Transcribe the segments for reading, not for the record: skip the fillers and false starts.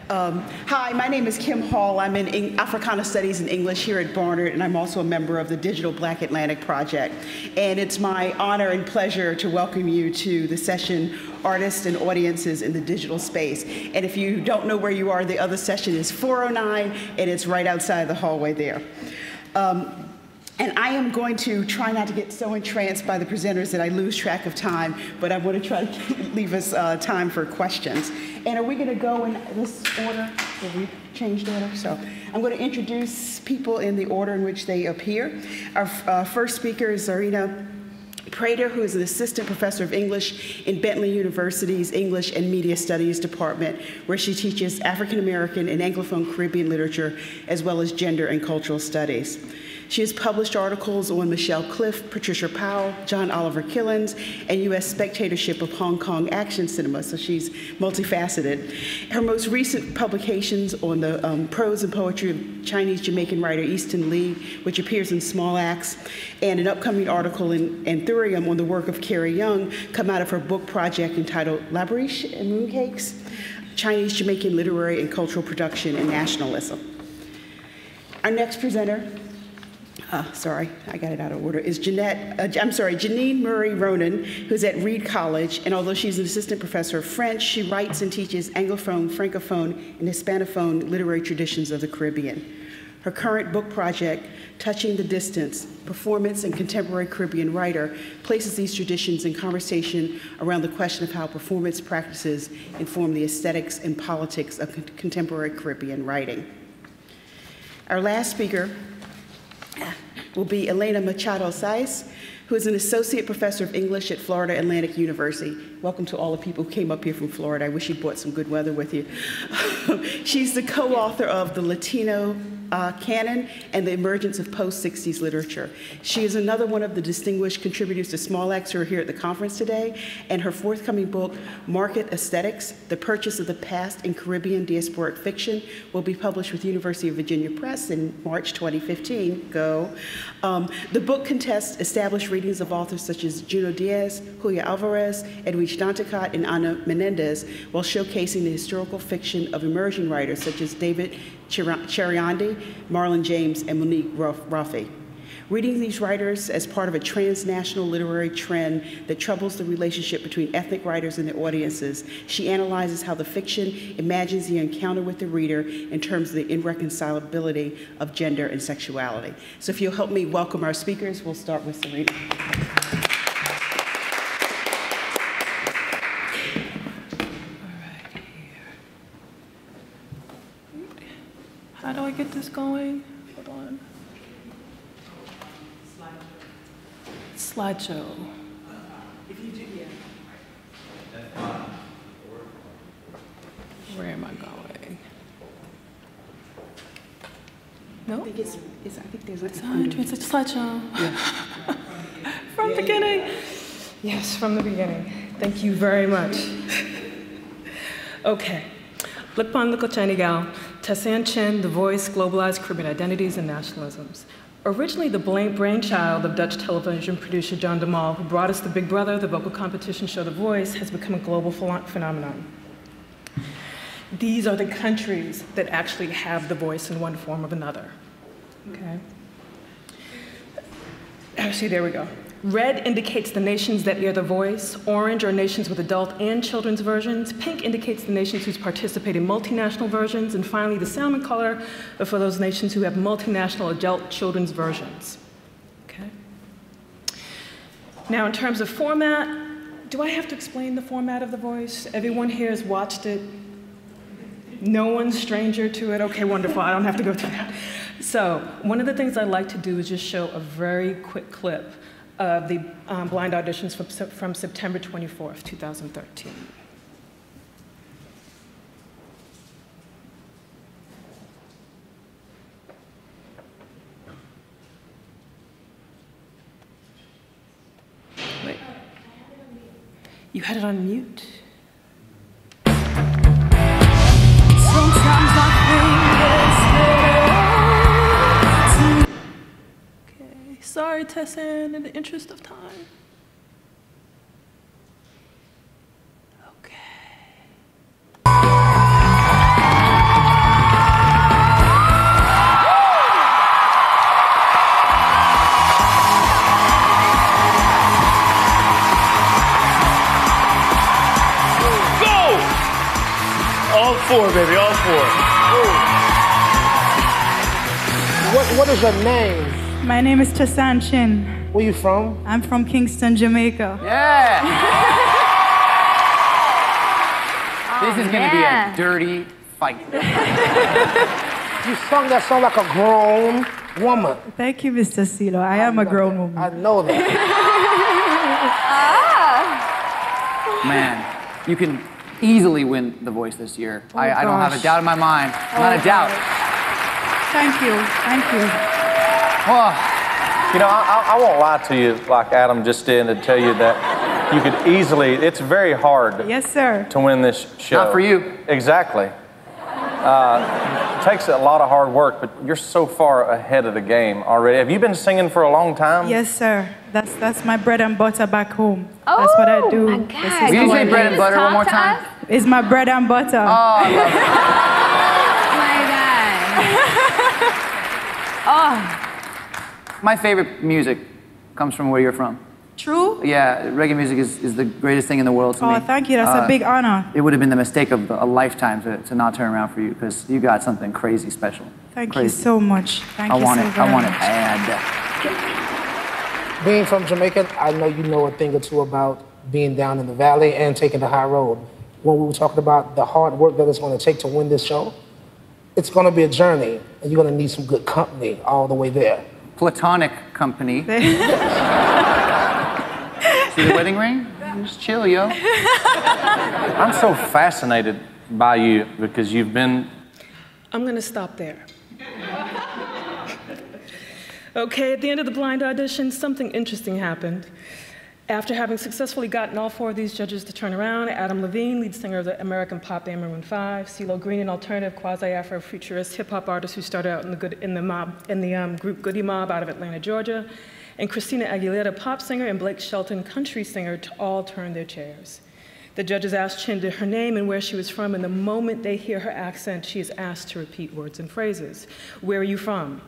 Hi, my name is Kim Hall. I'm in Africana Studies and English here at Barnard, and I'm also a member of the Digital Black Atlantic Project. And it's my honor and pleasure to welcome you to the session, Artists and Audiences in the Digital Space. And if you don't know where you are, the other session is 409, and it's right outside the hallway there. And I am going to try not to get so entranced by the presenters that I lose track of time, but I want to try to leave us time for questions. And are we going to go in this order? Have we changed order? So I'm going to introduce people in the order in which they appear. Our first speaker is Tzarina Prater, who is an assistant professor of English in Bentley University's English and Media Studies Department, where she teaches African American and Anglophone Caribbean literature, as well as gender and cultural studies. She has published articles on Michelle Cliff, Patricia Powell, John Oliver Killens, and U.S. spectatorship of Hong Kong action cinema, so she's multifaceted. Her most recent publications on the prose and poetry of Chinese-Jamaican writer Easton Lee, which appears in Small Acts, and an upcoming article in Anthurium on the work of Carrie Young come out of her book project entitled Laborish and Mooncakes, Chinese-Jamaican Literary and Cultural Production and Nationalism. Our next presenter, sorry, I got it out of order, is Jeannine Murray-Romàn, who's at Reed College, and although she's an assistant professor of French, she writes and teaches Anglophone, Francophone, and Hispanophone literary traditions of the Caribbean. Her current book project, Touching the Distance, Performance and Contemporary Caribbean Writer, places these traditions in conversation around the question of how performance practices inform the aesthetics and politics of contemporary Caribbean writing. Our last speaker will be Elena Machado Sáez, who is an associate professor of English at Florida Atlantic University. Welcome to all the people who came up here from Florida. I wish you brought some good weather with you. She's the co-author of The Latino Canon and the Emergence of Post-60s Literature. She is another one of the distinguished contributors to Small Acts who are here at the conference today, and her forthcoming book, Market Aesthetics, The Purchase of the Past in Caribbean Diasporic Fiction, will be published with University of Virginia Press in March 2015. Go. The book contests established readings of authors such as Junot Díaz, Julia Alvarez, Edwidge Danticott, and Ana Menendez, while showcasing the historical fiction of emerging writers such as David Cheriandi, Marlon James, and Monique Rafi. Reading these writers as part of a transnational literary trend that troubles the relationship between ethnic writers and their audiences, she analyzes how the fiction imagines the encounter with the reader in terms of the irreconcilability of gender and sexuality. So if you'll help me welcome our speakers, we'll start with Tzarina. How do I get this going? Hold on. Slideshow. If you do, yeah. Where am I going? No? I think there's a It's a slideshow. Yeah. From the beginning. Yes, from the beginning. Thank you very much. Okay. Likkle Chiney gal, Tessanne Chen, The Voice, Globalized Caribbean Identities and Nationalisms. Originally the brainchild of Dutch television producer John de Mol, who brought us the Big Brother, the vocal competition show The Voice, has become a global phenomenon. These are the countries that actually have the voice in one form or another. Okay. Actually, there we go. Red indicates the nations that air the voice. Orange are nations with adult and children's versions. Pink indicates the nations who participate in multinational versions. And finally, the salmon color are for those nations who have multinational adult children's versions. Okay. Now, in terms of format, do I have to explain the format of The Voice? Everyone here has watched it. No one's stranger to it. Okay, wonderful. I don't have to go through that. So, one of the things I like to do is just show a very quick clip of the blind auditions from September 24th, 2013. Wait. You had it on mute? Sometimes I think it's okay. Sorry, Tessanne, in the interest of time. Okay. All four, baby, all four. What is your name? My name is Tessanne Chin. Where you from? I'm from Kingston, Jamaica. Yeah. This is going to be a dirty fight. You sung that song like a grown woman. Thank you, Mr. CeeLo. I am a grown woman. I know that. Man, you can easily win The Voice this year. I don't have a doubt in my mind. Not a doubt. Thank you. Thank you. Oh. You know, I won't lie to you like Adam just did and tell you that you could easily, it's very hard Yes, sir. to win this show. Not for you. Exactly. It takes a lot of hard work, but you're so far ahead of the game already. Have you been singing for a long time? Yes, sir. That's my bread and butter back home. That's what I do. My God. Will you say bread and butter one more time? It's my bread and butter. Oh, I love it. Oh my God. Oh. My favorite music comes from where you're from. True? Yeah, reggae music is the greatest thing in the world to me. Oh, thank you. That's a big honor. It would have been the mistake of a lifetime to not turn around for you because you got something crazy special. Thank you so much. Thank you so very much. I want it bad. Being from Jamaica, I know you know a thing or two about being down in the valley and taking the high road. When we were talking about the hard work that it's going to take to win this show, it's going to be a journey, and you're going to need some good company all the way there. Platonic company. See the wedding ring? Just chill, yo. I'm so fascinated by you because you've been... I'm going to stop there. Okay, at the end of the blind audition, something interesting happened. After having successfully gotten all four of these judges to turn around, Adam Levine, lead singer of the American pop band Maroon 5, CeeLo Green, an alternative quasi-Afro-futurist hip-hop artist who started out in the group Goody Mob out of Atlanta, Georgia, and Christina Aguilera, pop singer, and Blake Shelton, country singer, all turned their chairs. The judges asked Chin her name and where she was from, and the moment they hear her accent, she is asked to repeat words and phrases. Where are you from?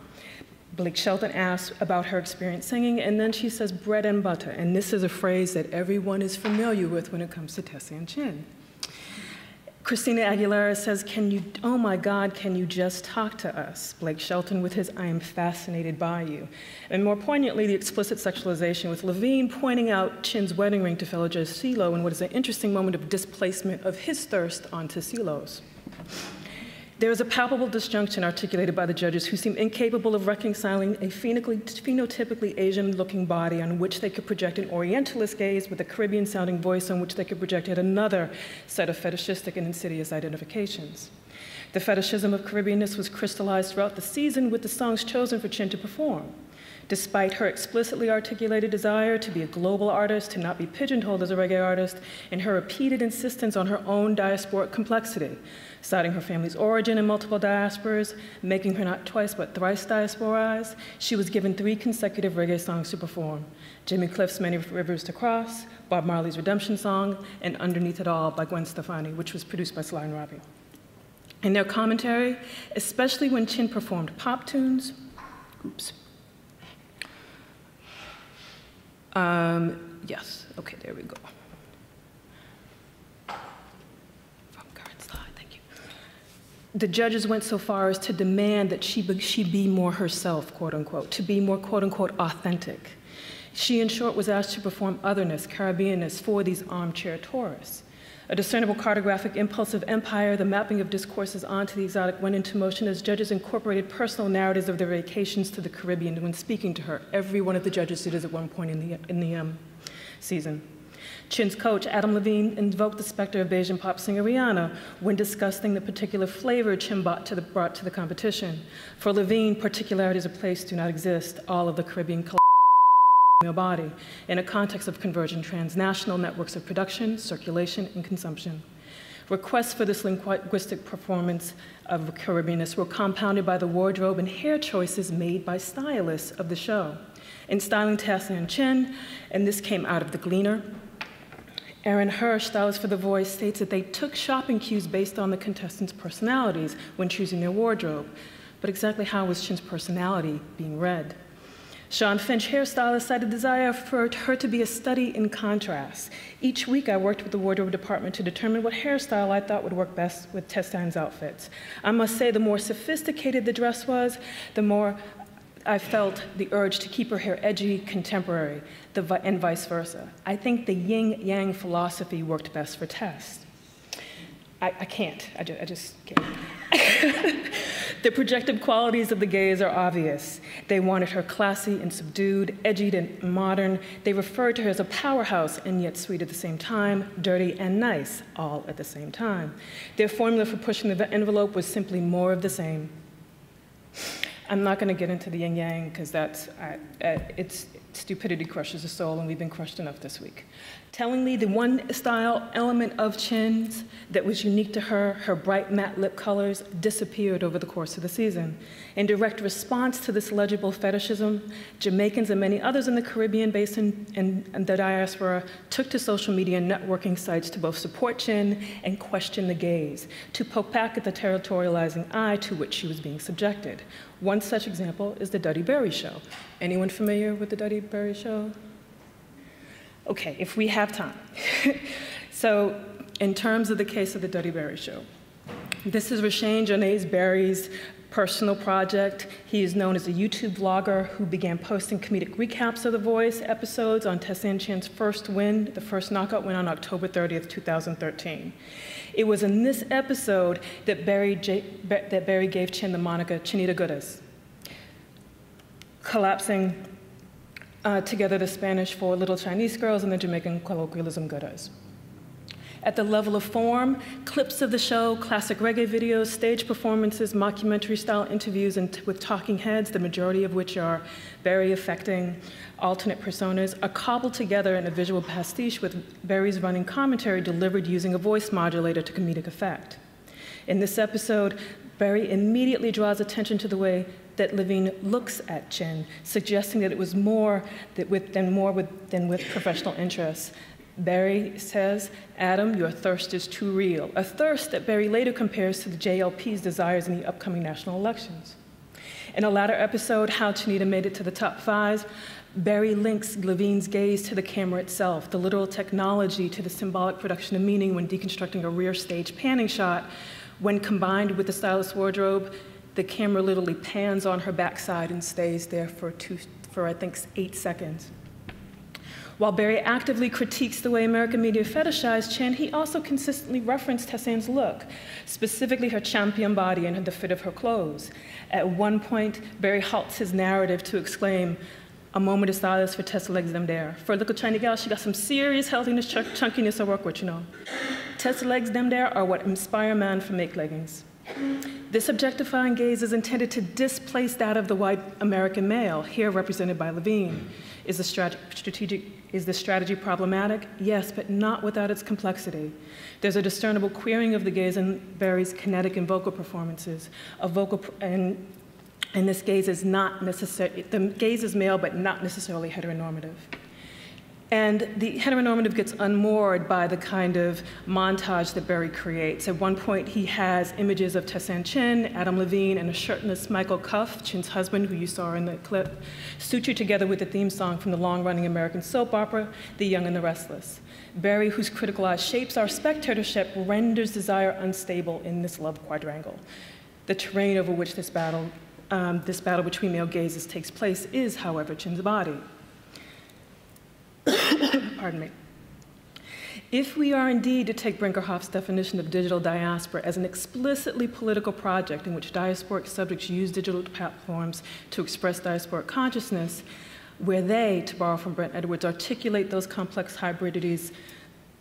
Blake Shelton asks about her experience singing, and then she says bread and butter, and this is a phrase that everyone is familiar with when it comes to Tessanne Chin. Christina Aguilera says, oh my God, can you just talk to us? Blake Shelton with his, I am fascinated by you. And more poignantly, the explicit sexualization with Levine pointing out Chin's wedding ring to fellow judge CeeLo in what is an interesting moment of displacement of his thirst onto CeeLo's. There is a palpable disjunction articulated by the judges who seem incapable of reconciling a phenotypically Asian-looking body on which they could project an Orientalist gaze with a Caribbean-sounding voice on which they could project yet another set of fetishistic and insidious identifications. The fetishism of Caribbeanness was crystallized throughout the season with the songs chosen for Chin to perform. Despite her explicitly articulated desire to be a global artist, to not be pigeonholed as a reggae artist, and her repeated insistence on her own diasporic complexity, citing her family's origin in multiple diasporas, making her not twice but thrice diasporized, she was given 3 consecutive reggae songs to perform: Jimmy Cliff's Many Rivers to Cross, Bob Marley's Redemption Song, and Underneath It All by Gwen Stefani, which was produced by Sly and Robbie. In their commentary, especially when Chin performed pop tunes, yes, okay, there we go. The judges went so far as to demand that she be more herself, quote unquote, to be more, quote unquote, authentic. She, in short, was asked to perform otherness, Caribbeanness for these armchair tourists. A discernible cartographic impulse of empire, the mapping of discourses onto the exotic went into motion as judges incorporated personal narratives of their vacations to the Caribbean when speaking to her. Every one of the judges did this at one point in the season. Chin's coach, Adam Levine, invoked the specter of Bajan pop singer Rihanna when discussing the particular flavor Chin brought to the competition. For Levine, particularities of place do not exist. All of the Caribbean male body in a context of convergent transnational networks of production, circulation, and consumption. Requests for this linguistic performance of Caribbeanness were compounded by the wardrobe and hair choices made by stylists of the show. In styling Tessanne Chin, and this came out of The Gleaner, Aaron Hirsch, stylist for The Voice, states that they took shopping cues based on the contestants' personalities when choosing their wardrobe. But exactly how was Chin's personality being read? Sean Finch, hairstylist, cited desire for her to be a study in contrast. Each week I worked with the wardrobe department to determine what hairstyle I thought would work best with Tessanne's outfits. I must say the more sophisticated the dress was, the more I felt the urge to keep her hair edgy, contemporary, and vice versa. I think the yin-yang philosophy worked best for Tess. I just can't. The projected qualities of the gays are obvious. They wanted her classy and subdued, edgy and modern. They referred to her as a powerhouse and yet sweet at the same time, dirty and nice, all at the same time. Their formula for pushing the envelope was simply more of the same. I'm not going to get into the yin-yang because it's stupidity crushes the soul, and we've been crushed enough this week. Tellingly, the one style element of Chin's that was unique to her, her bright matte lip colors, disappeared over the course of the season. In direct response to this legible fetishism, Jamaicans and many others in the Caribbean basin and the diaspora took to social media and networking sites to both support Chin and question the gaze, to poke back at the territorializing eye to which she was being subjected. One such example is the Duddy Berry Show. Anyone familiar with the Duddy Berry Show? Okay, if we have time. So, in terms of the case of the Duddy Berry Show, this is Rashane Jonaise Berry's personal project. He is known as a YouTube vlogger who began posting comedic recaps of The Voice episodes on Tessanne Chin's first win, the first knockout win on October 30th, 2013. It was in this episode that Berry gave Chin the moniker Chinita Goodaz, collapsing together the Spanish for little Chinese girls and the Jamaican colloquialism Goodaz. At the level of form, clips of the show, classic reggae videos, stage performances, mockumentary-style interviews with talking heads, the majority of which are very affecting alternate personas, are cobbled together in a visual pastiche with Berry's running commentary delivered using a voice modulator to comedic effect. In this episode, Berry immediately draws attention to the way that Levine looks at Chin, suggesting that it was more than with professional interests. Berry says, "Adam, your thirst is too real," a thirst that Berry later compares to the JLP's desires in the upcoming national elections. In a latter episode, How Chinita Made It to the Top 5, Berry links Levine's gaze to the camera itself, the literal technology to the symbolic production of meaning when deconstructing a rear stage panning shot. When combined with the stylist wardrobe, the camera literally pans on her backside and stays there for I think 8 seconds. While Berry actively critiques the way American media fetishized Chin, he also consistently referenced Tessanne's look, specifically her champion body and the fit of her clothes. At one point, Berry halts his narrative to exclaim, "A moment of silence for Tessa legs them there. For a little Chinese gal, she got some serious healthiness, chunkiness to work with, you know. Tessa legs them there are what inspire man for make leggings." This objectifying gaze is intended to displace that of the white American male, here represented by Levine. Is the strategy problematic? Yes, but not without its complexity. There's a discernible queering of the gaze in Berry's kinetic and vocal performances. And this gaze is not necessarily, the gaze is male, but not necessarily heteronormative. And the heteronormative gets unmoored by the kind of montage that Berry creates. At one point, he has images of Tessanne Chin, Adam Levine, and a shirtless Michael Cuff, Chin's husband, who you saw in the clip, sutured together with the theme song from the long-running American soap opera, The Young and the Restless. Berry, whose critical eye shapes our spectatorship, renders desire unstable in this love quadrangle. The terrain over which this battle between male gazes takes place is, however, Chin's body. Pardon me. If we are indeed to take Brinkerhoff's definition of digital diaspora as an explicitly political project in which diasporic subjects use digital platforms to express diasporic consciousness, where they, to borrow from Brent Edwards, articulate those complex hybridities,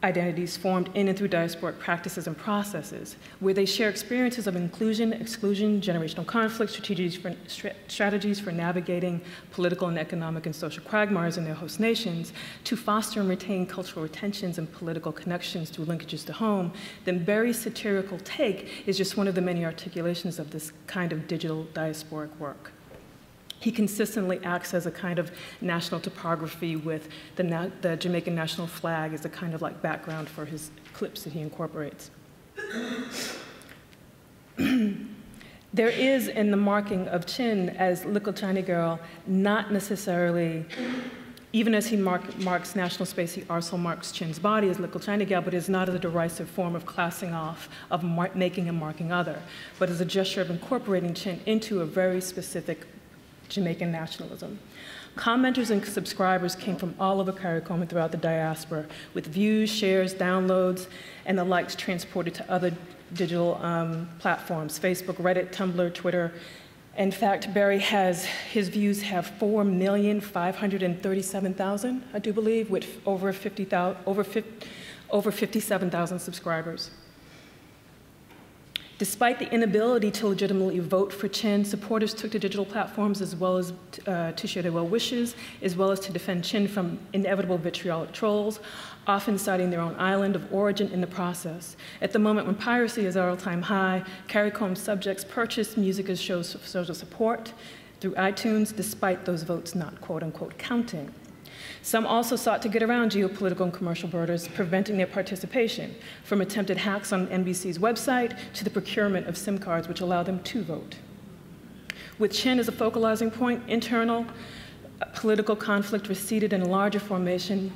identities formed in and through diasporic practices and processes, where they share experiences of inclusion, exclusion, generational conflict, strategies for navigating political and economic and social quagmires in their host nations, to foster and retain cultural retentions and political connections through linkages to home, then Berry's satirical take is just one of the many articulations of this kind of digital diasporic work. He consistently acts as a kind of national topography with the Jamaican national flag as a kind of like background for his clips that he incorporates. The There is in the marking of Chin as Likkle Chiney girl, not necessarily, even as he marks national space, he also marks Chin's body as Likkle Chiney girl, but is not as a derisive form of classing off, of making and marking other, but as a gesture of incorporating Chin into a very specific Jamaican nationalism. Commenters and subscribers came from all over CARICOM and throughout the diaspora, with views, shares, downloads, and the likes transported to other digital platforms, Facebook, Reddit, Tumblr, Twitter. In fact, Barry his views have 4,537,000, I do believe, with over 57,000 subscribers. Despite the inability to legitimately vote for Chin, supporters took to digital platforms as well as to share their well wishes, as well as to defend Chin from inevitable vitriolic trolls, often citing their own island of origin in the process. At the moment when piracy is at an all-time high, CARICOM subjects purchase music as shows of support through iTunes, despite those votes not quote-unquote counting. Some also sought to get around geopolitical and commercial borders, preventing their participation, from attempted hacks on NBC's website to the procurement of SIM cards, which allow them to vote. With Chin as a focalizing point, internal political conflict receded and a larger formation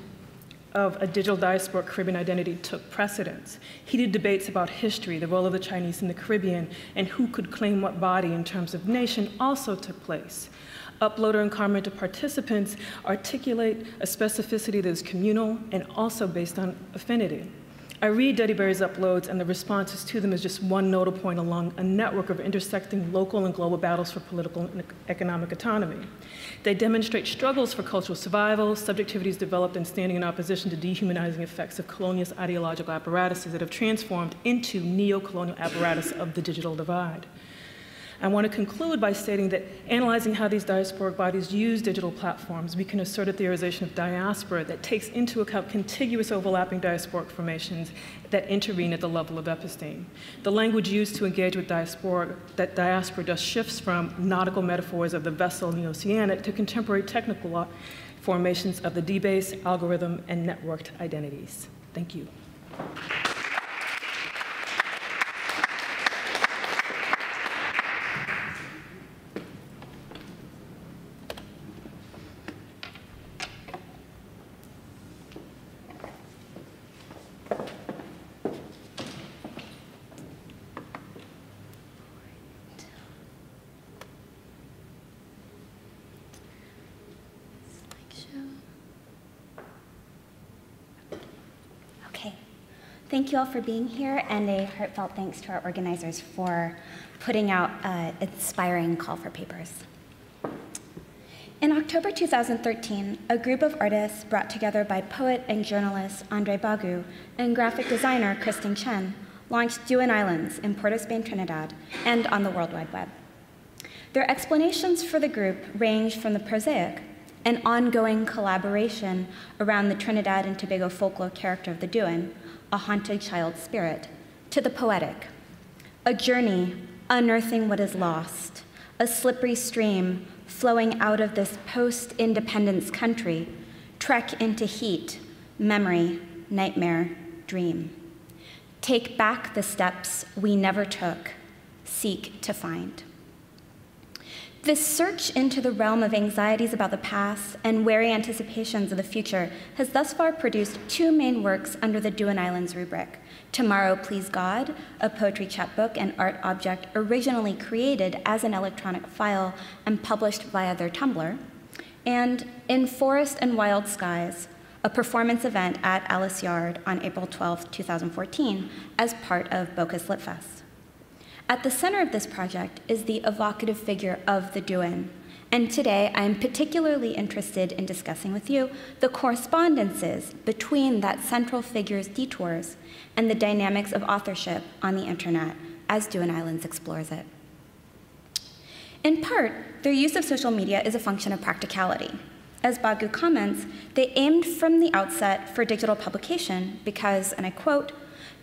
of a digital diasporic Caribbean identity took precedence. Heated debates about history, the role of the Chinese in the Caribbean, and who could claim what body in terms of nation also took place. Uploader and commenter participants articulate a specificity that is communal and also based on affinity. I read Duddy Berry's uploads and the responses to them as just one nodal point along a network of intersecting local and global battles for political and economic autonomy. They demonstrate struggles for cultural survival, subjectivities developed in standing in opposition to dehumanizing effects of colonialist ideological apparatuses that have transformed into neo-colonial apparatus of the digital divide. I want to conclude by stating that analyzing how these diasporic bodies use digital platforms, we can assert a theorization of diaspora that takes into account contiguous overlapping diasporic formations that intervene at the level of episteme. The language used to engage with diaspora thus shifts from nautical metaphors of the vessel in the oceanic to contemporary technical formations of the D-base, algorithm, and networked identities. Thank you. Thank you all for being here, and a heartfelt thanks to our organizers for putting out an inspiring call for papers. In October 2013, a group of artists brought together by poet and journalist Andre Bagu and graphic designer Kristen Chen launched Duan Islands in Port of Spain, Trinidad, and on the World Wide Web. Their explanations for the group range from the prosaic, an ongoing collaboration around the Trinidad and Tobago folklore character of the Duan, a haunted child spirit, to the poetic, a journey unearthing what is lost, a slippery stream flowing out of this post-independence country, trek into heat, memory, nightmare, dream. Take back the steps we never took, seek to find. This search into the realm of anxieties about the past and wary anticipations of the future has thus far produced two main works under the Duan Islands rubric: Tomorrow Please God, a poetry chapbook and art object originally created as an electronic file and published via their Tumblr, and In Forest and Wild Skies, a performance event at Alice Yard on April 12, 2014, as part of Bocas Lit Fest. At the center of this project is the evocative figure of the Duan, and today I am particularly interested in discussing with you the correspondences between that central figure's detours and the dynamics of authorship on the internet as Duan Islands explores it. In part, their use of social media is a function of practicality. As Bagu comments, they aimed from the outset for digital publication because, and I quote,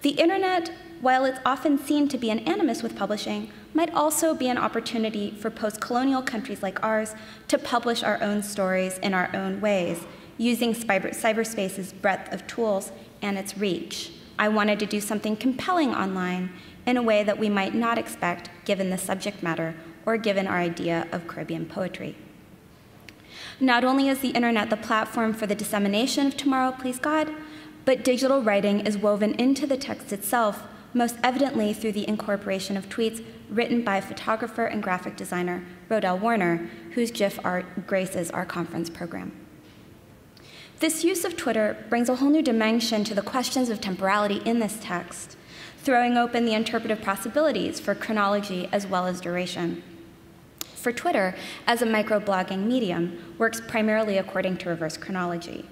"The internet, while it's often seen to be an animus with publishing, might also be an opportunity for post-colonial countries like ours to publish our own stories in our own ways, using cyberspace's breadth of tools and its reach, I wanted to do something compelling online in a way that we might not expect given the subject matter or given our idea of Caribbean poetry. Not only is the internet the platform for the dissemination of Tomorrow Please God, but digital writing is woven into the text itself, most evidently through the incorporation of tweets written by photographer and graphic designer Rodell Warner, whose GIF art graces our conference program. This use of Twitter brings a whole new dimension to the questions of temporality in this text, throwing open the interpretive possibilities for chronology as well as duration. For Twitter, as a microblogging medium, works primarily according to reverse chronology.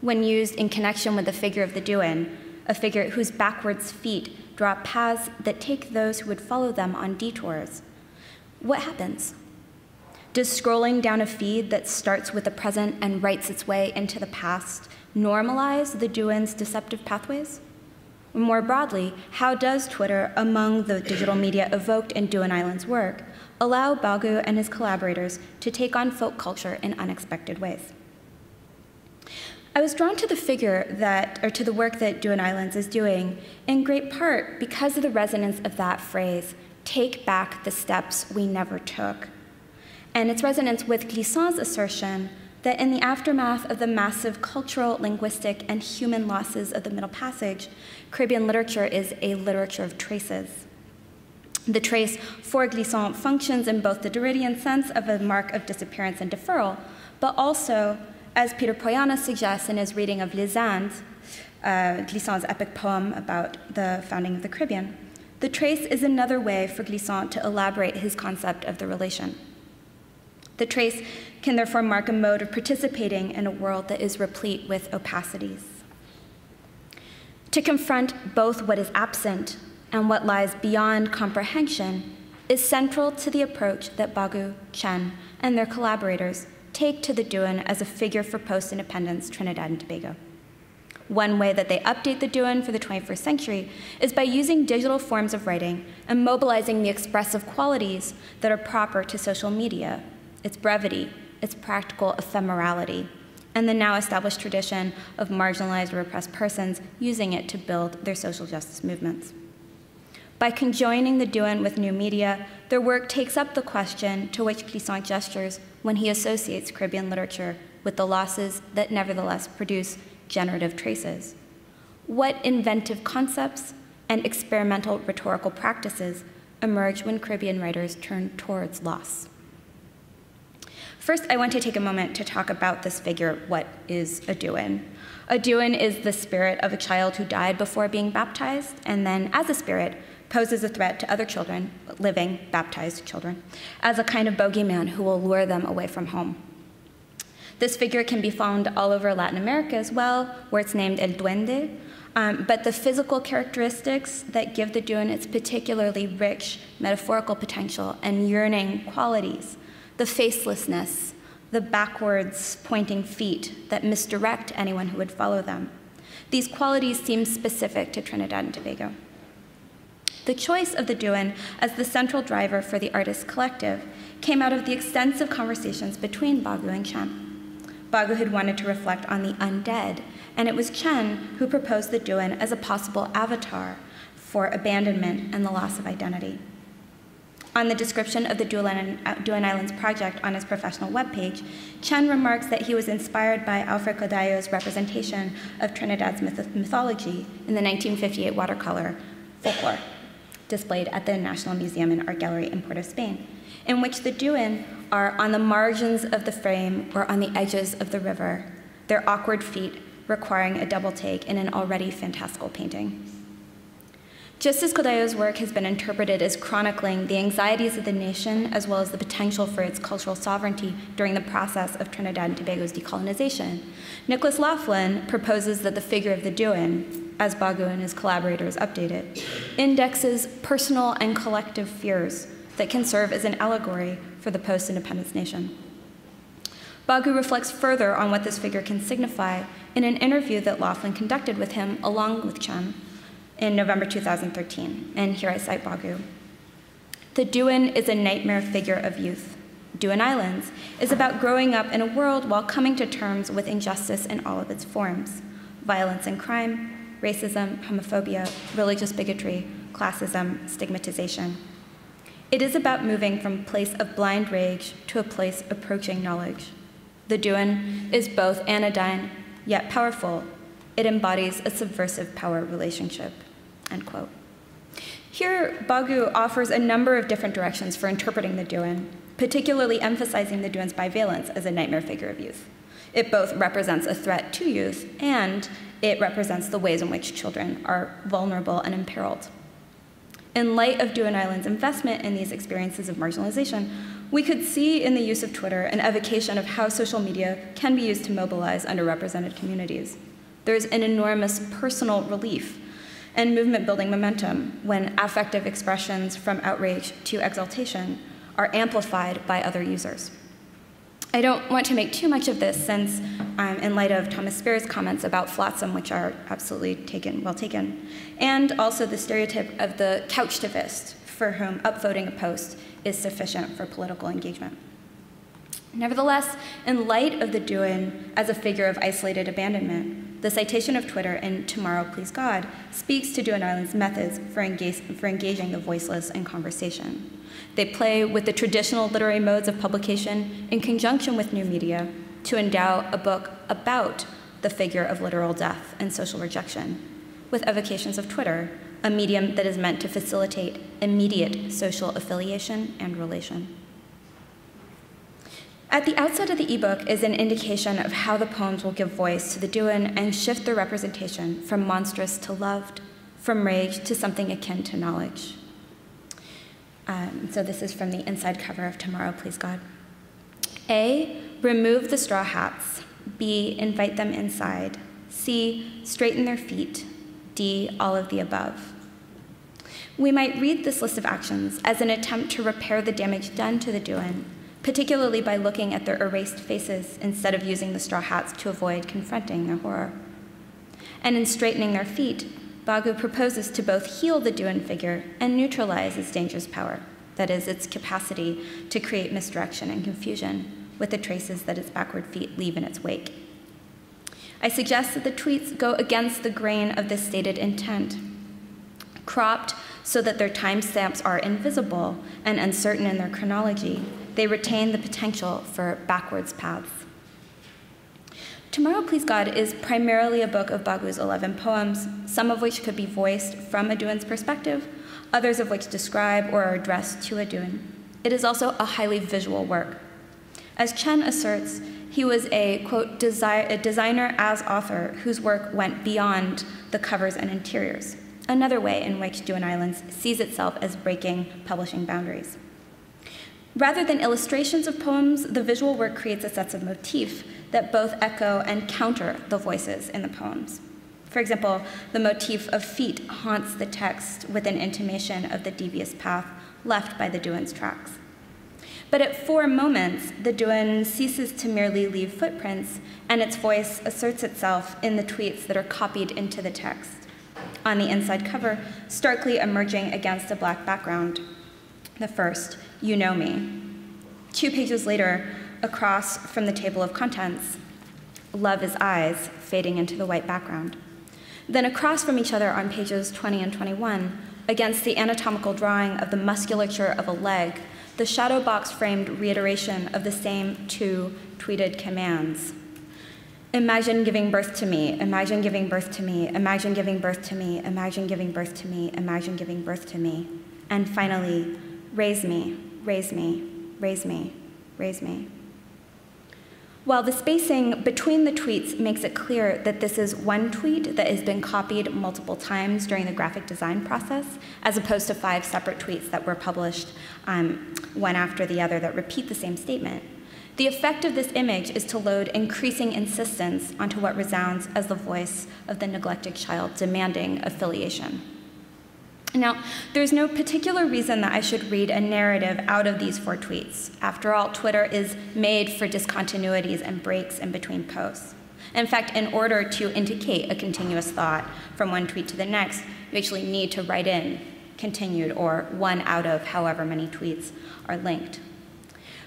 When used in connection with the figure of the Duan, a figure whose backwards feet draw paths that take those who would follow them on detours, what happens? Does scrolling down a feed that starts with the present and writes its way into the past normalize the Duan's deceptive pathways? More broadly, how does Twitter, among the digital media evoked in Duan Islands' work, allow Bagu and his collaborators to take on folk culture in unexpected ways? I was drawn to the to the work that Duan Islands is doing, in great part because of the resonance of that phrase, take back the steps we never took, and its resonance with Glissant's assertion that in the aftermath of the massive cultural, linguistic, and human losses of the Middle Passage, Caribbean literature is a literature of traces. The trace for Glissant functions in both the Derridian sense of a mark of disappearance and deferral, but also, as Peter Poyana suggests in his reading of Les Indes, Glissant's epic poem about the founding of the Caribbean, the trace is another way for Glissant to elaborate his concept of the relation. The trace can therefore mark a mode of participating in a world that is replete with opacities. To confront both what is absent and what lies beyond comprehension is central to the approach that Bagu, Chen, and their collaborators take to the Duan as a figure for post-independence Trinidad and Tobago. One way that they update the Duan for the 21st century is by using digital forms of writing and mobilizing the expressive qualities that are proper to social media, its brevity, its practical ephemerality, and the now established tradition of marginalized or repressed persons using it to build their social justice movements. By conjoining the Duan with new media, their work takes up the question to which Glissant gestures when he associates Caribbean literature with the losses that nevertheless produce generative traces. What inventive concepts and experimental rhetorical practices emerge when Caribbean writers turn towards loss? First, I want to take a moment to talk about this figure, what is a Duan? A Duan is the spirit of a child who died before being baptized, and then, as a spirit, poses a threat to other children, living, baptized children, as a kind of bogeyman who will lure them away from home. This figure can be found all over Latin America as well, where it's named El Duende, but the physical characteristics that give the Duan its particularly rich metaphorical potential and yearning qualities, the facelessness, the backwards pointing feet that misdirect anyone who would follow them. These qualities seem specific to Trinidad and Tobago. The choice of the Duan as the central driver for the artist's collective came out of the extensive conversations between Bagu and Chen. Bagu had wanted to reflect on the undead, and it was Chen who proposed the Duan as a possible avatar for abandonment and the loss of identity. On the description of the Duan Islands project on his professional webpage, Chen remarks that he was inspired by Alfred Codallo's representation of Trinidad's mythology in the 1958 watercolor Folklore, displayed at the National Museum and Art Gallery in Port of Spain, in which the Duan are on the margins of the frame or on the edges of the river, their awkward feet requiring a double take in an already fantastical painting. Just as Codallo's work has been interpreted as chronicling the anxieties of the nation as well as the potential for its cultural sovereignty during the process of Trinidad and Tobago's decolonization, Nicholas Laughlin proposes that the figure of the Duan, as Bagu and his collaborators update it, indexes personal and collective fears that can serve as an allegory for the post-independence nation. Bagu reflects further on what this figure can signify in an interview that Laughlin conducted with him along with Chen in November 2013, and here I cite Bagu. The Duan is a nightmare figure of youth. Duan Islands is about growing up in a world while coming to terms with injustice in all of its forms, violence and crime, racism, homophobia, religious bigotry, classism, stigmatization. It is about moving from a place of blind rage to a place approaching knowledge. The Duan is both anodyne yet powerful. It embodies a subversive power relationship, end quote. Here, Bagu offers a number of different directions for interpreting the Duan, particularly emphasizing the Duan's bivalence as a nightmare figure of youth. It both represents a threat to youth, and it represents the ways in which children are vulnerable and imperiled. In light of Duan Islands' investment in these experiences of marginalization, we could see in the use of Twitter an evocation of how social media can be used to mobilize underrepresented communities. There's an enormous personal relief and movement-building momentum when affective expressions from outrage to exaltation are amplified by other users. I don't want to make too much of this since, in light of Thomas Spear's comments about flotsam, which are absolutely well taken, and also the stereotype of the couchtivist, for whom upvoting a post is sufficient for political engagement. Nevertheless, in light of the Duan as a figure of isolated abandonment, the citation of Twitter in Tomorrow Please God speaks to Duan Islands' methods for engaging the voiceless in conversation. They play with the traditional literary modes of publication in conjunction with new media to endow a book about the figure of literal death and social rejection, with evocations of Twitter, a medium that is meant to facilitate immediate social affiliation and relation. At the outset of the ebook is an indication of how the poems will give voice to the Duan and shift their representation from monstrous to loved, from rage to something akin to knowledge. So this is from the inside cover of Tomorrow Please God. A, remove the straw hats. B, invite them inside. C, straighten their feet. D, all of the above. We might read this list of actions as an attempt to repair the damage done to the Duan, particularly by looking at their erased faces instead of using the straw hats to avoid confronting their horror. And in straightening their feet, Bagu proposes to both heal the Duan figure and neutralize its dangerous power, that is, its capacity to create misdirection and confusion with the traces that its backward feet leave in its wake. I suggest that the tweets go against the grain of this stated intent. Cropped so that their timestamps are invisible and uncertain in their chronology, they retain the potential for backwards paths. Tomorrow Please God is primarily a book of Bagu's 11 poems, some of which could be voiced from a Duan's perspective, others of which describe or are addressed to a Duan. It is also a highly visual work. As Chen asserts, he was a, quote, a designer as author whose work went beyond the covers and interiors, another way in which Duan Islands sees itself as breaking publishing boundaries. Rather than illustrations of poems, the visual work creates a set of motifs that both echo and counter the voices in the poems. For example, the motif of feet haunts the text with an intimation of the devious path left by the Duan's tracks. But at 4 moments, the Duan ceases to merely leave footprints, and its voice asserts itself in the tweets that are copied into the text. On the inside cover, starkly emerging against a black background. The first, "You know me." 2 pages later, across from the table of contents, "Love is eyes," fading into the white background. Then across from each other on pages 20 and 21, against the anatomical drawing of the musculature of a leg, the shadow box framed reiteration of the same 2 tweeted commands. Imagine giving birth to me, imagine giving birth to me, imagine giving birth to me, imagine giving birth to me, imagine giving birth to me. And finally, raise me, raise me, raise me, raise me. While the spacing between the tweets makes it clear that this is one tweet that has been copied multiple times during the graphic design process, as opposed to 5 separate tweets that were published one after the other that repeat the same statement, the effect of this image is to load increasing insistence onto what resounds as the voice of the neglected child demanding affiliation. Now, there's no particular reason that I should read a narrative out of these 4 tweets. After all, Twitter is made for discontinuities and breaks in between posts. In fact, in order to indicate a continuous thought from one tweet to the next, you actually need to write in continued or one out of however many tweets are linked.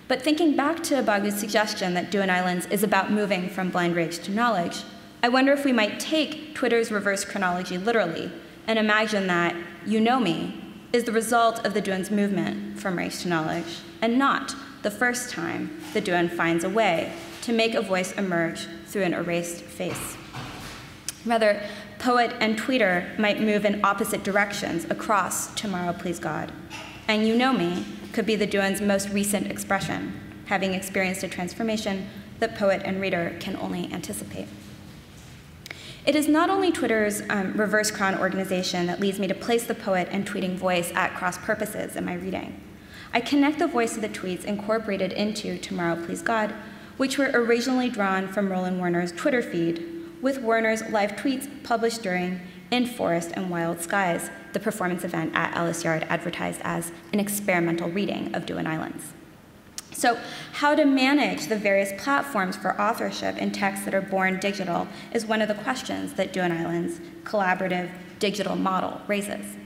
But thinking back to Bagu's suggestion that Duan Islands is about moving from blind rage to knowledge, I wonder if we might take Twitter's reverse chronology literally and imagine that "you know me" is the result of the Duan's movement from race to knowledge, and not the first time the Duan finds a way to make a voice emerge through an erased face. Rather, poet and tweeter might move in opposite directions across Tomorrow Please God. And "you know me" could be the Duan's most recent expression, having experienced a transformation that poet and reader can only anticipate. It is not only Twitter's reverse chron organization that leads me to place the poet and tweeting voice at cross purposes in my reading. I connect the voice of the tweets incorporated into Tomorrow Please God, which were originally drawn from Roland Werner's Twitter feed, with Werner's live tweets published during In Forest and Wild Skies, the performance event at Ellis Yard advertised as an experimental reading of Duan Islands. So how to manage the various platforms for authorship in texts that are born digital is one of the questions that Duan Islands' collaborative digital model raises.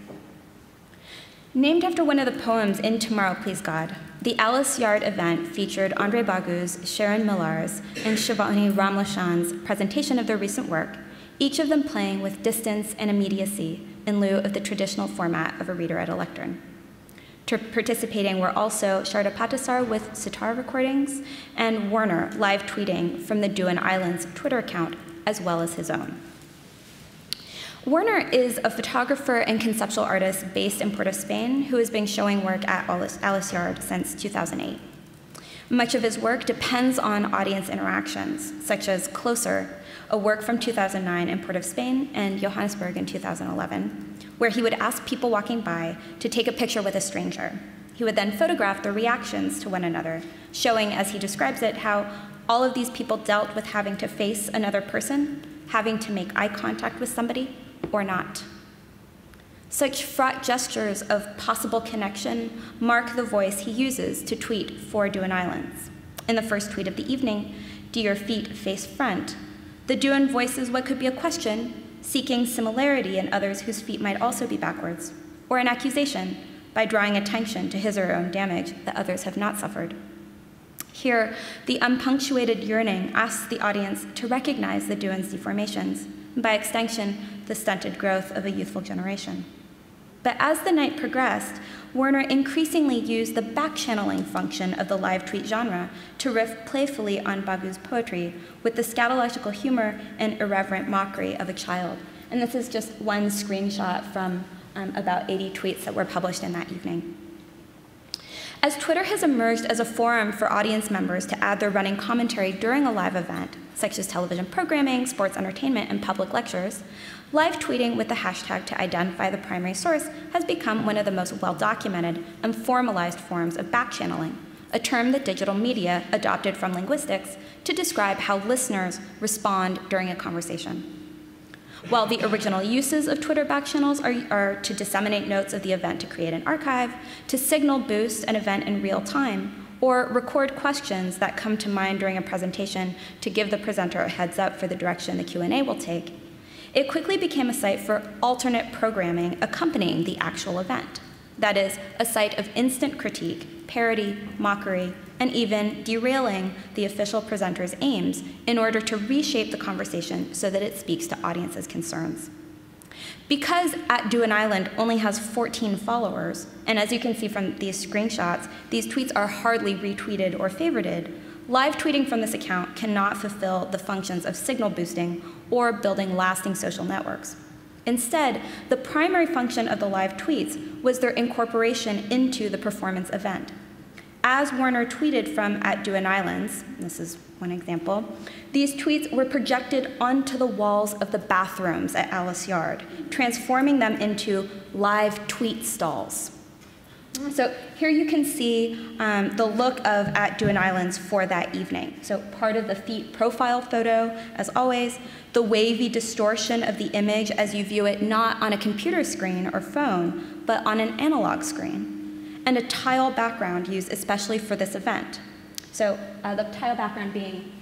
Named after one of the poems in Tomorrow Please God, the Ellis Yard event featured Andre Bagu's, Sharon Millar's, and Shivani Ramlachan's presentation of their recent work, each of them playing with distance and immediacy in lieu of the traditional format of a reader at a lectern. Participating were also Sharda Patasar with sitar recordings and Werner live tweeting from the Duan Islands Twitter account, as well as his own. Werner is a photographer and conceptual artist based in Port of Spain who has been showing work at Ellis Yard since 2008. Much of his work depends on audience interactions, such as Closer, a work from 2009 in Port of Spain and Johannesburg in 2011, where he would ask people walking by to take a picture with a stranger. He would then photograph their reactions to one another, showing, as he describes it, how all of these people dealt with having to face another person, having to make eye contact with somebody, or not. Such fraught gestures of possible connection mark the voice he uses to tweet for Duan Islands. In the first tweet of the evening, "Do your feet face front?" the Duan voices what could be a question, seeking similarity in others whose feet might also be backwards, or an accusation by drawing attention to his or her own damage that others have not suffered. Here, the unpunctuated yearning asks the audience to recognize the Duan's deformations, and by extension, the stunted growth of a youthful generation. But as the night progressed, Werner increasingly used the back-channeling function of the live tweet genre to riff playfully on Bagu's poetry with the scatological humor and irreverent mockery of a child. And this is just one screenshot from about 80 tweets that were published in that evening. As Twitter has emerged as a forum for audience members to add their running commentary during a live event, such as television programming, sports entertainment, and public lectures, live tweeting with the hashtag to identify the primary source has become one of the most well-documented and formalized forms of back-channeling, a term that digital media adopted from linguistics to describe how listeners respond during a conversation. While the original uses of Twitter backchannels are to disseminate notes of the event to create an archive, to signal boost an event in real time, or record questions that come to mind during a presentation to give the presenter a heads up for the direction the Q&A will take, it quickly became a site for alternate programming accompanying the actual event. That is, a site of instant critique, parody, mockery, and even derailing the official presenter's aims in order to reshape the conversation so that it speaks to audiences' concerns. Because @Duan Island only has 14 followers, and as you can see from these screenshots, these tweets are hardly retweeted or favorited, live tweeting from this account cannot fulfill the functions of signal boosting or building lasting social networks. Instead, the primary function of the live tweets was their incorporation into the performance event. As Werner tweeted from @Duan Islands, this is one example, these tweets were projected onto the walls of the bathrooms at Ellis Yard, transforming them into live tweet stalls. So here you can see the look of @Duan Islands for that evening. So part of the feet profile photo, as always, the wavy distortion of the image as you view it not on a computer screen or phone, but on an analog screen, and a tile background used especially for this event. So the tile background being,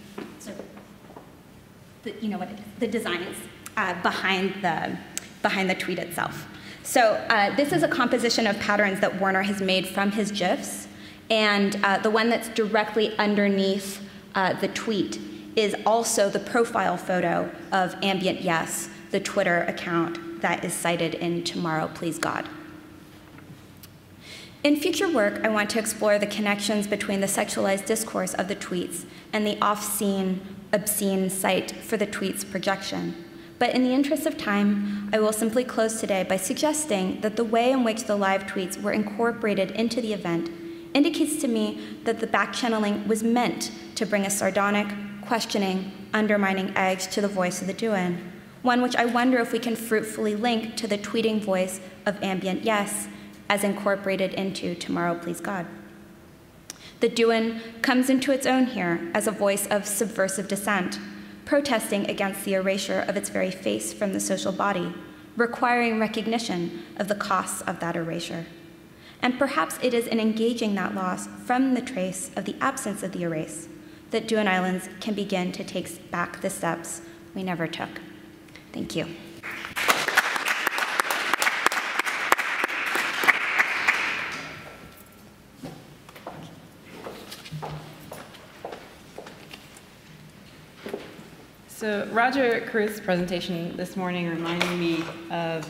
you know what it is, the designs behind the tweet itself. So this is a composition of patterns that Werner has made from his GIFs, and the one that's directly underneath the tweet is also the profile photo of Ambient Yes, the Twitter account that is cited in Tomorrow, Please God. In future work, I want to explore the connections between the sexualized discourse of the tweets and the off-scene, obscene site for the tweet's projection. But in the interest of time, I will simply close today by suggesting that the way in which the live tweets were incorporated into the event indicates to me that the back-channeling was meant to bring a sardonic, questioning, undermining edge to the voice of the Duan, one which I wonder if we can fruitfully link to the tweeting voice of Ambient Yes, as incorporated into Tomorrow, Please God. The Duan comes into its own here as a voice of subversive dissent, protesting against the erasure of its very face from the social body, requiring recognition of the costs of that erasure. And perhaps it is in engaging that loss from the trace of the absence of the erase that Duan Islands can begin to take back the steps we never took. Thank you. So Roger Caruth's presentation this morning reminded me of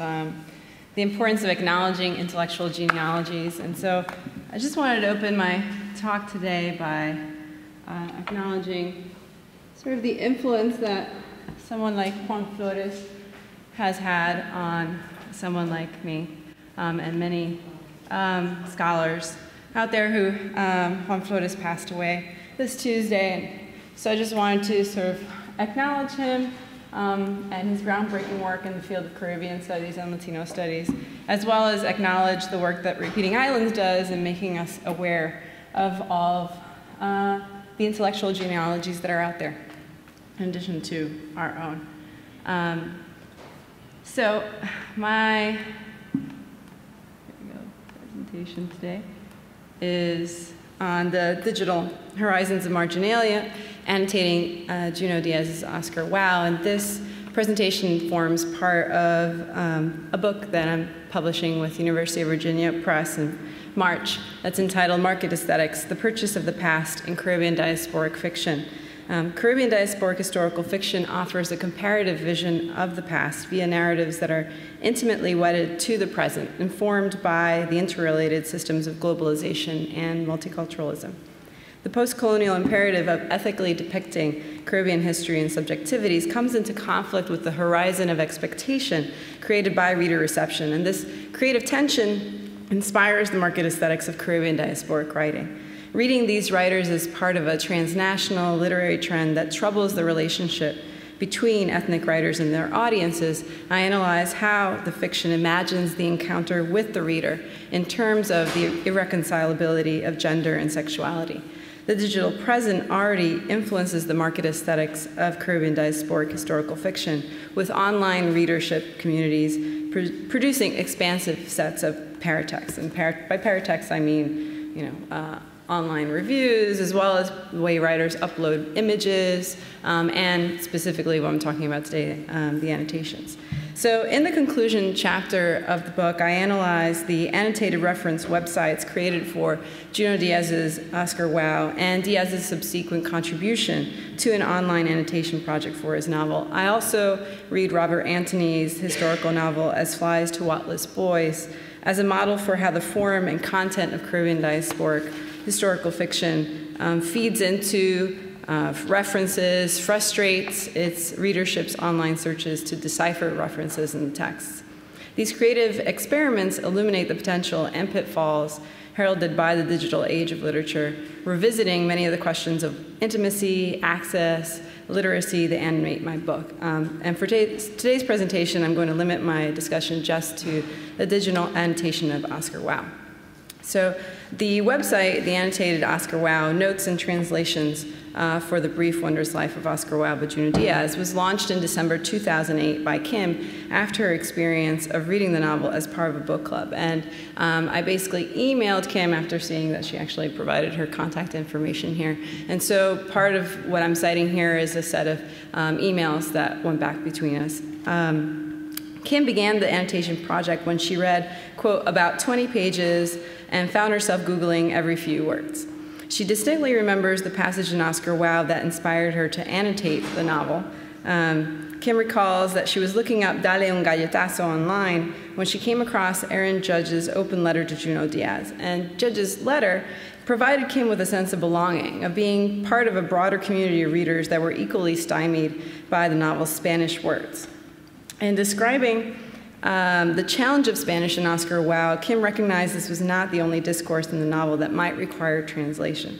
the importance of acknowledging intellectual genealogies. And so I just wanted to open my talk today by acknowledging sort of the influence that someone like Juan Flores has had on someone like me and many scholars out there who Juan Flores passed away this Tuesday. And so I just wanted to sort of acknowledge him and his groundbreaking work in the field of Caribbean studies and Latino studies, as well as acknowledge the work that Repeating Islands does in making us aware of all of the intellectual genealogies that are out there, in addition to our own. So my presentation today is on the digital horizons of marginalia, annotating Junot Díaz's Oscar Wow. And this presentation forms part of a book that I'm publishing with University of Virginia Press in March that's entitled Market Aesthetics, The Purchase of the Past in Caribbean Diasporic Fiction. Caribbean diasporic historical fiction offers a comparative vision of the past via narratives that are intimately wedded to the present, informed by the interrelated systems of globalization and multiculturalism. The post-colonial imperative of ethically depicting Caribbean history and subjectivities comes into conflict with the horizon of expectation created by reader reception, and this creative tension inspires the market aesthetics of Caribbean diasporic writing. Reading these writers is part of a transnational literary trend that troubles the relationship between ethnic writers and their audiences. I analyze how the fiction imagines the encounter with the reader in terms of the irreconcilability of gender and sexuality. The digital present already influences the market aesthetics of Caribbean diasporic historical fiction, with online readership communities producing expansive sets of paratext. And by paratext, I mean, online reviews, as well as the way writers upload images, and specifically what I'm talking about today, the annotations. So in the conclusion chapter of the book, I analyze the annotated reference websites created for Junot Díaz's Oscar Wow and Díaz's subsequent contribution to an online annotation project for his novel. I also read Robert Anthony's historical novel As Flies to Watless Boys as a model for how the form and content of Caribbean diasporic historical fiction feeds into references, frustrates its readership's online searches to decipher references in the texts. These creative experiments illuminate the potential and pitfalls heralded by the digital age of literature, revisiting many of the questions of intimacy, access, literacy that animate my book. And for today's presentation, I'm going to limit my discussion just to the digital annotation of Oscar Wow. So the website, the annotated Oscar Wow, notes and translations for The Brief Wondrous Life of Oscar Wow by Junot Díaz was launched in December 2008 by Kim after her experience of reading the novel as part of a book club. And I basically emailed Kim after seeing that she actually provided her contact information here. And so part of what I'm citing here is a set of emails that went back between us. Kim began the annotation project when she read, quote, about 20 pages and found herself Googling every few words. She distinctly remembers the passage in Oscar Wilde that inspired her to annotate the novel. Kim recalls that she was looking up Dale un galletazo online when she came across Aaron Judge's open letter to Junot Díaz. And Judge's letter provided Kim with a sense of belonging, of being part of a broader community of readers that were equally stymied by the novel's Spanish words. In describing the challenge of Spanish in Oscar Wilde, Kim recognized this was not the only discourse in the novel that might require translation.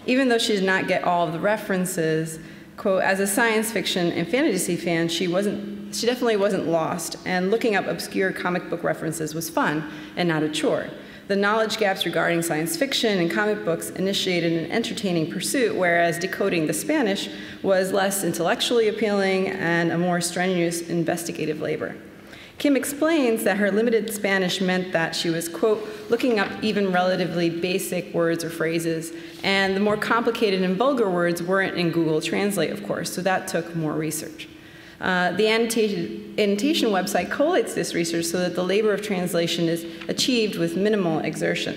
Even though she did not get all of the references, quote, as a science fiction and fantasy fan, she definitely wasn't lost, and looking up obscure comic book references was fun and not a chore. The knowledge gaps regarding science fiction and comic books initiated an entertaining pursuit, whereas decoding the Spanish was less intellectually appealing and a more strenuous investigative labor. Kim explains that her limited Spanish meant that she was, quote, looking up even relatively basic words or phrases, and the more complicated and vulgar words weren't in Google Translate, of course, so that took more research. The annotation website collates this research so that the labor of translation is achieved with minimal exertion.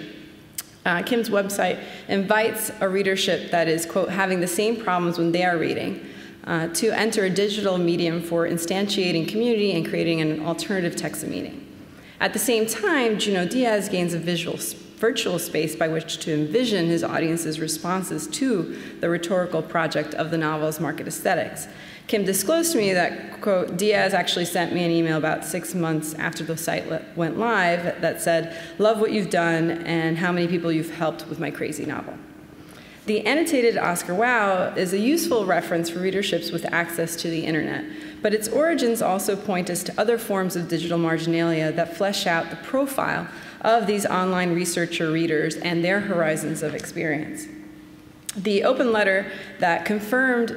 Kim's website invites a readership that is, quote, having the same problems when they are reading, to enter a digital medium for instantiating community and creating an alternative text of meaning. At the same time, Junot Díaz gains a virtual space by which to envision his audience's responses to the rhetorical project of the novel's market aesthetics. Kim disclosed to me that, quote, Díaz actually sent me an email about 6 months after the site went live that said, love what you've done and how many people you've helped with my crazy novel. The annotated Oscar Wilde is a useful reference for readerships with access to the internet, but its origins also point us to other forms of digital marginalia that flesh out the profile of these online researcher readers and their horizons of experience. The open letter that confirmed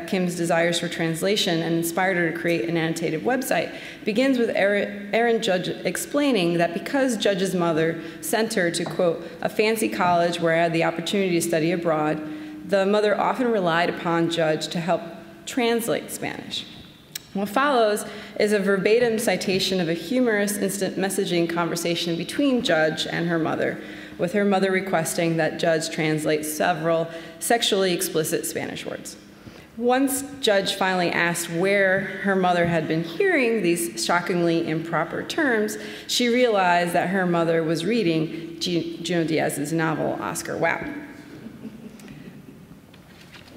Kim's desires for translation and inspired her to create an annotated website begins with Aaron Judge explaining that because Judge's mother sent her to, quote, a fancy college where I had the opportunity to study abroad, the mother often relied upon Judge to help translate Spanish. What follows is a verbatim citation of a humorous instant messaging conversation between Judge and her mother, with her mother requesting that Judge translate several sexually explicit Spanish words. Once Judge finally asked where her mother had been hearing these shockingly improper terms, she realized that her mother was reading Junot Díaz's novel, Oscar Wilde.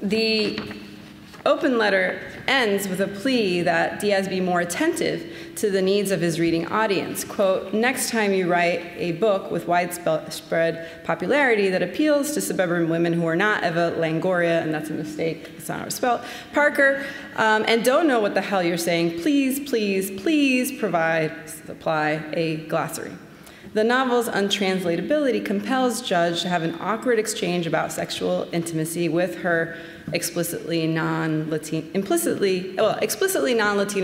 The open letter ends with a plea that Díaz be more attentive to the needs of his reading audience. Quote, next time you write a book with widespread popularity that appeals to suburban women who are not Eva Longoria, and that's a mistake, that's not how it's spelled, Parker, and don't know what the hell you're saying, please, please, please supply a glossary. The novel's untranslatability compels Judge to have an awkward exchange about sexual intimacy with her explicitly non-Latino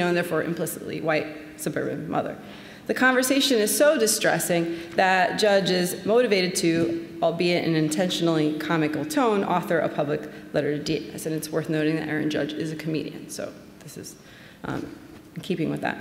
and therefore implicitly white suburban mother. The conversation is so distressing that Judge is motivated to, albeit in an intentionally comical tone, author a public letter to Díaz. And it's worth noting that Aaron Judge is a comedian, so this is in keeping with that.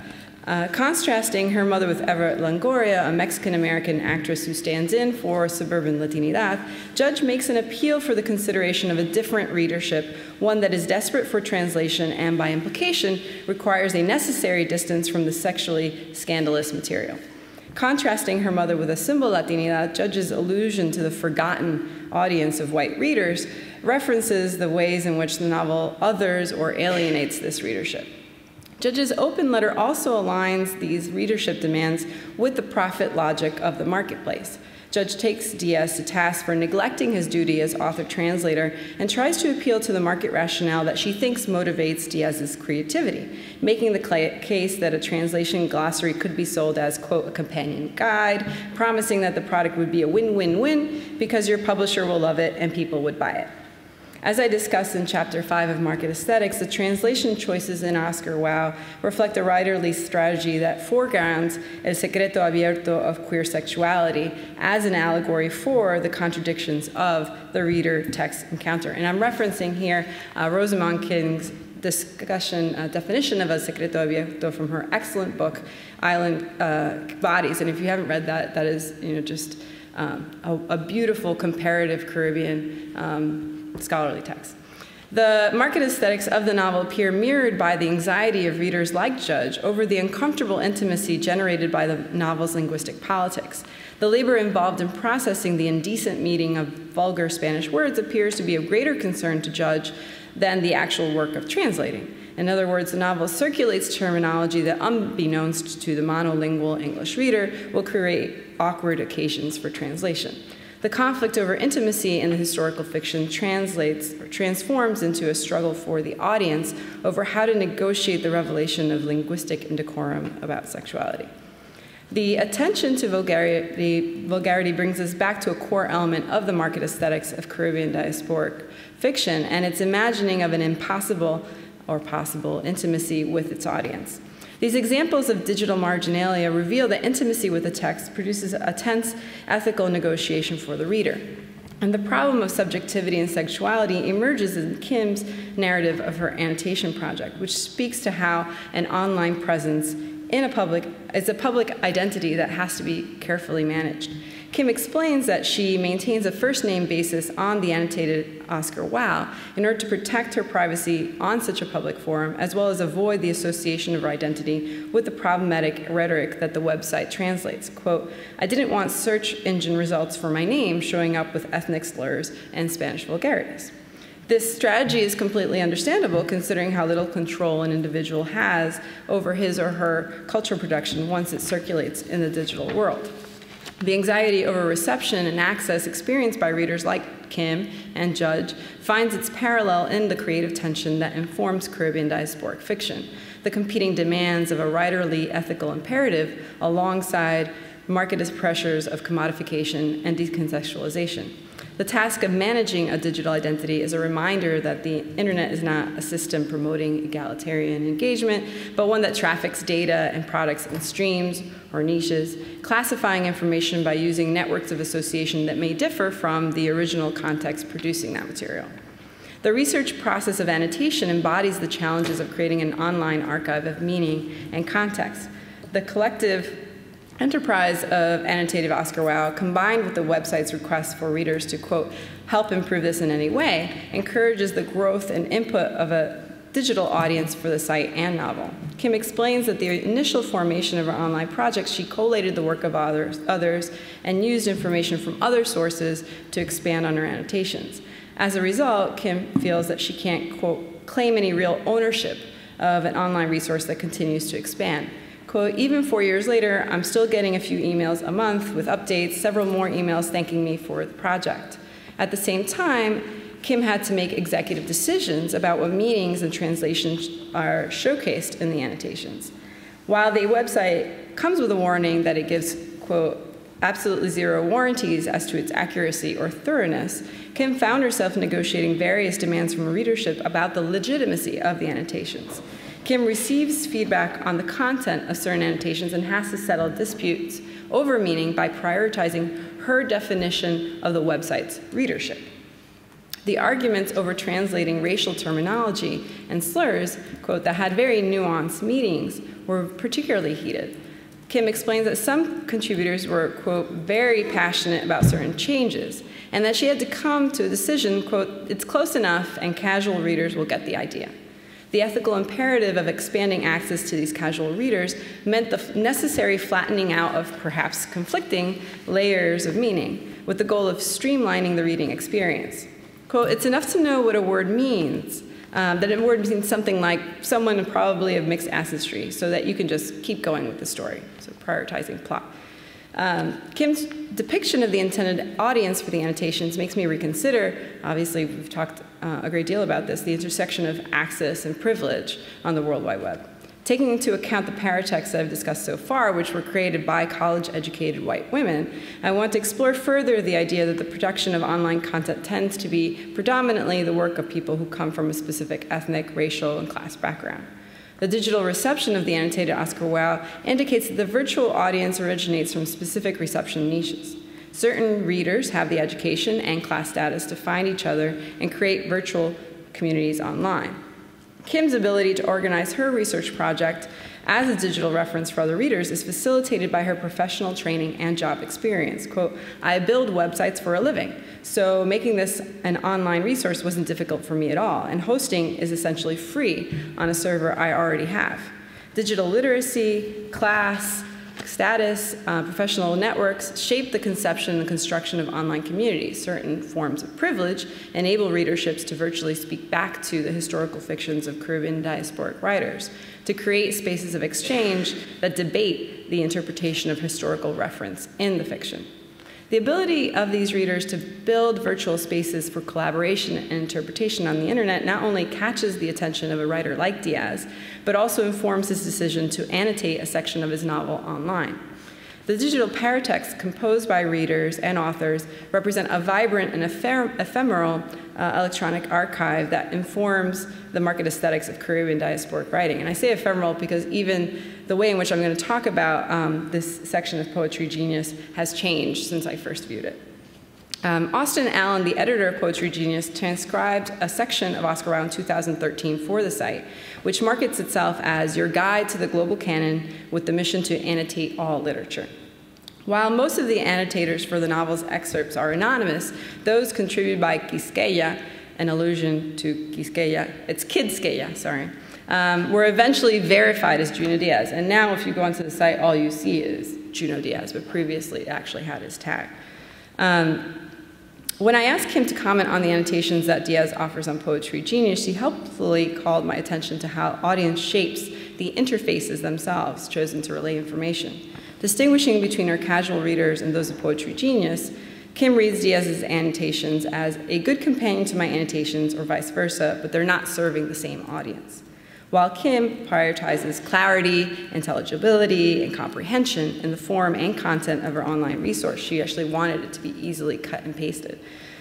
Contrasting her mother with Eva Longoria, a Mexican-American actress who stands in for suburban Latinidad, Judge makes an appeal for the consideration of a different readership, one that is desperate for translation and, by implication, requires a necessary distance from the sexually scandalous material. Contrasting her mother with a symbol Latinidad, Judge's allusion to the forgotten audience of white readers references the ways in which the novel others or alienates this readership. Judge's open letter also aligns these readership demands with the profit logic of the marketplace. Judge takes Díaz to task for neglecting his duty as author-translator and tries to appeal to the market rationale that she thinks motivates Díaz's creativity, making the case that a translation glossary could be sold as, quote, a companion guide, promising that the product would be a win-win-win because your publisher will love it and people would buy it. As I discussed in Chapter 5 of Market Aesthetics, the translation choices in Oscar Wilde reflect a writerly strategy that foregrounds el secreto abierto of queer sexuality as an allegory for the contradictions of the reader-text encounter. And I'm referencing here Rosamund King's definition of el secreto abierto from her excellent book, Island Bodies. And if you haven't read that, that is just a beautiful comparative Caribbean scholarly text. The market aesthetics of the novel appear mirrored by the anxiety of readers like Judge over the uncomfortable intimacy generated by the novel's linguistic politics. The labor involved in processing the indecent meaning of vulgar Spanish words appears to be of greater concern to Judge than the actual work of translating. In other words, the novel circulates terminology that, unbeknownst to the monolingual English reader, will create awkward occasions for translation. The conflict over intimacy in the historical fiction transforms into a struggle for the audience over how to negotiate the revelation of linguistic indecorum about sexuality. The attention to vulgarity brings us back to a core element of the market aesthetics of Caribbean diasporic fiction and its imagining of an impossible or possible intimacy with its audience. These examples of digital marginalia reveal that intimacy with the text produces a tense ethical negotiation for the reader. And the problem of subjectivity and sexuality emerges in Kim's narrative of her annotation project, which speaks to how an online presence is a public identity that has to be carefully managed. Kim explains that she maintains a first-name basis on the annotated Oscar Wilde in order to protect her privacy on such a public forum, as well as avoid the association of her identity with the problematic rhetoric that the website translates. Quote, "I didn't want search engine results for my name showing up with ethnic slurs and Spanish vulgarities." This strategy is completely understandable considering how little control an individual has over his or her cultural production once it circulates in the digital world. The anxiety over reception and access experienced by readers like Kim and Judge finds its parallel in the creative tension that informs Caribbean diasporic fiction, the competing demands of a writerly ethical imperative alongside marketist pressures of commodification and decontextualization. The task of managing a digital identity is a reminder that the internet is not a system promoting egalitarian engagement, but one that traffics data and products in streams or niches, classifying information by using networks of association that may differ from the original context producing that material. The research process of annotation embodies the challenges of creating an online archive of meaning and context. The collective enterprise of annotated Oscar Wilde, combined with the website's request for readers to, quote, help improve this in any way, encourages the growth and input of a digital audience for the site and novel. Kim explains that the initial formation of her online project, she collated the work of others and used information from other sources to expand on her annotations. As a result, Kim feels that she can't, quote, claim any real ownership of an online resource that continues to expand. Quote, even 4 years later, I'm still getting a few emails a month with updates, several more emails thanking me for the project. At the same time, Kim had to make executive decisions about what meanings and translations are showcased in the annotations. While the website comes with a warning that it gives, quote, absolutely zero warranties as to its accuracy or thoroughness, Kim found herself negotiating various demands from readership about the legitimacy of the annotations. Kim receives feedback on the content of certain annotations and has to settle disputes over meaning by prioritizing her definition of the website's readership. The arguments over translating racial terminology and slurs, quote, that had very nuanced meanings were particularly heated. Kim explains that some contributors were, quote, very passionate about certain changes, and that she had to come to a decision, quote, it's close enough and casual readers will get the idea. The ethical imperative of expanding access to these casual readers meant the necessary flattening out of perhaps conflicting layers of meaning, with the goal of streamlining the reading experience. Quote, it's enough to know what a word means, that a word means something like someone probably of mixed ancestry, so that you can just keep going with the story, so prioritizing plot. Kim's depiction of the intended audience for the annotations makes me reconsider, obviously we've talked a great deal about this, the intersection of access and privilege on the World Wide Web. Taking into account the paratexts that I've discussed so far, which were created by college-educated white women, I want to explore further the idea that the production of online content tends to be predominantly the work of people who come from a specific ethnic, racial, and class background. The digital reception of the annotated Oscar Wilde indicates that the virtual audience originates from specific reception niches. Certain readers have the education and class status to find each other and create virtual communities online. Kim's ability to organize her research project as a digital reference for other readers is facilitated by her professional training and job experience. Quote, I build websites for a living, so making this an online resource wasn't difficult for me at all, and hosting is essentially free on a server I already have. Digital literacy, class, status, professional networks shape the conception and construction of online communities. Certain forms of privilege enable readerships to virtually speak back to the historical fictions of Caribbean diasporic writers, to create spaces of exchange that debate the interpretation of historical reference in the fiction. The ability of these readers to build virtual spaces for collaboration and interpretation on the internet not only catches the attention of a writer like Díaz, but also informs his decision to annotate a section of his novel online. The digital paratexts composed by readers and authors represent a vibrant and ephemeral electronic archive that informs the market aesthetics of Caribbean diasporic writing. And I say ephemeral because even the way in which I'm going to talk about this section of Poetry Genius has changed since I first viewed it. Austin Allen, the editor of Poetry Genius, transcribed a section of Oscar Wilde in 2013 for the site, which markets itself as your guide to the global canon with the mission to annotate all literature. While most of the annotators for the novel's excerpts are anonymous, those contributed by Quisqueya, an allusion to Quisqueya, it's Kidsqueya, sorry, were eventually verified as Junot Díaz. And now if you go onto the site, all you see is Junot Díaz, but previously it actually had his tag. When I asked him to comment on the annotations that Díaz offers on Poetry Genius, he helpfully called my attention to how audience shapes the interfaces themselves chosen to relay information. Distinguishing between our casual readers and those of Poetry Genius, Kim reads Díaz's annotations as a good companion to my annotations or vice versa, but they're not serving the same audience. While Kim prioritizes clarity, intelligibility, and comprehension in the form and content of her online resource, she actually wanted it to be easily cut and pasted.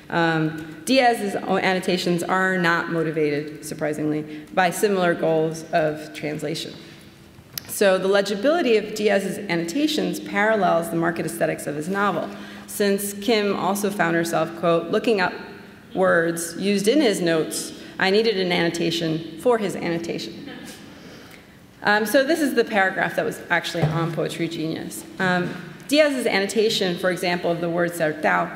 Díaz's annotations are not motivated, surprisingly, by similar goals of translation. So the legibility of Díaz's annotations parallels the market aesthetics of his novel, since Kim also found herself, quote, looking up words used in his notes. I needed an annotation for his annotation. So this is the paragraph that was actually on Poetry Genius. Díaz's annotation, for example, of the word sertão,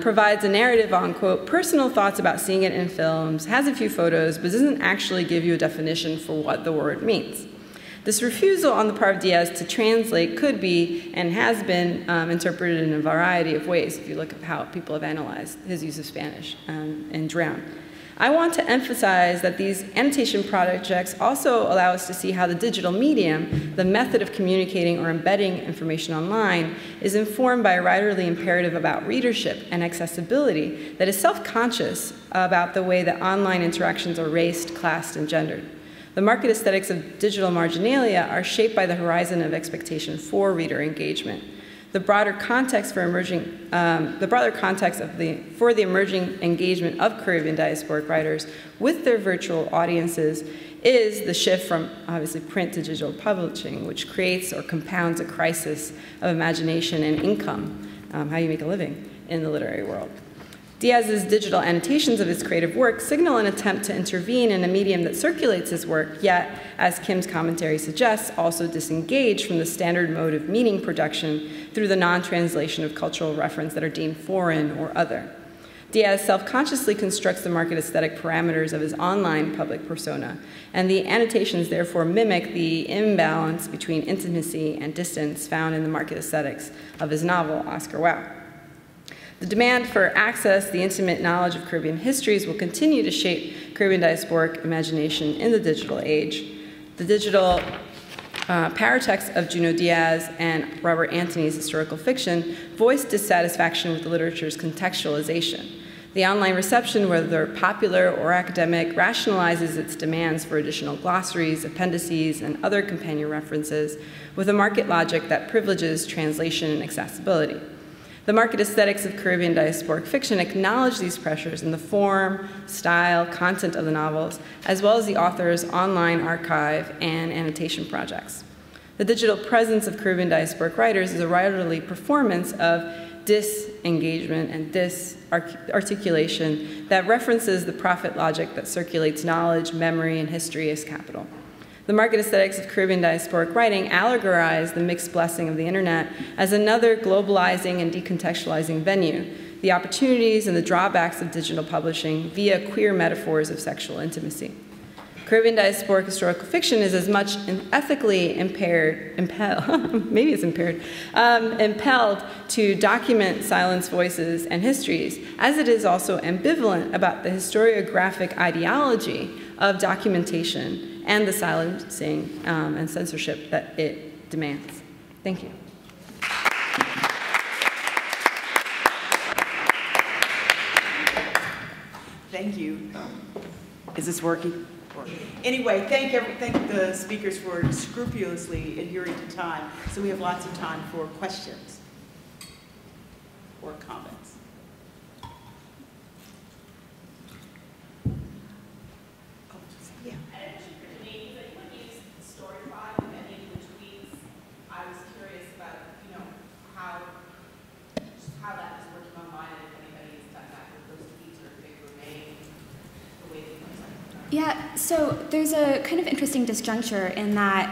provides a narrative on, quote, personal thoughts about seeing it in films, has a few photos, but doesn't actually give you a definition for what the word means. This refusal on the part of Díaz to translate could be and has been interpreted in a variety of ways if you look at how people have analyzed his use of Spanish in Drown. I want to emphasize that these annotation projects also allow us to see how the digital medium, the method of communicating or embedding information online, is informed by a writerly imperative about readership and accessibility that is self-conscious about the way that online interactions are raced, classed, and gendered. The market aesthetics of digital marginalia are shaped by the horizon of expectation for reader engagement. The broader context for the emerging engagement of Caribbean diasporic writers with their virtual audiences is the shift from, obviously, print to digital publishing, which creates or compounds a crisis of imagination and income, how you make a living in the literary world. Díaz's digital annotations of his creative work signal an attempt to intervene in a medium that circulates his work, yet, as Kim's commentary suggests, also disengage from the standard mode of meaning production through the non-translation of cultural reference that are deemed foreign or other. Díaz self-consciously constructs the market aesthetic parameters of his online public persona, and the annotations therefore mimic the imbalance between intimacy and distance found in the market aesthetics of his novel, Oscar Wilde. The demand for access, the intimate knowledge of Caribbean histories will continue to shape Caribbean diasporic imagination in the digital age. The digital paratext of Junot Díaz and Robert Anthony's historical fiction voiced dissatisfaction with the literature's contextualization. The online reception, whether popular or academic, rationalizes its demands for additional glossaries, appendices, and other companion references with a market logic that privileges translation and accessibility. The market aesthetics of Caribbean diasporic fiction acknowledge these pressures in the form, style, content of the novels, as well as the author's online archive and annotation projects. The digital presence of Caribbean diasporic writers is a writerly performance of disengagement and disarticulation that references the profit logic that circulates knowledge, memory, and history as capital. The market aesthetics of Caribbean diasporic writing allegorize the mixed blessing of the internet as another globalizing and decontextualizing venue, the opportunities and the drawbacks of digital publishing via queer metaphors of sexual intimacy. Caribbean diasporic historical fiction is as much ethically impelled to document silenced voices and histories, as it is also ambivalent about the historiographic ideology of documentation and the silencing and censorship that it demands. Thank you. Thank you. Is this working? Anyway, thank the speakers for scrupulously adhering to time. So we have lots of time for questions or comments. Yeah. I had a question for Jeannine, because anyone used Storyfy with any of the tweets. I was curious about, how that is working online, and if anybody has done that with those tweets, or if they remain the way they look like. Yeah, so there's a kind of interesting disjuncture in that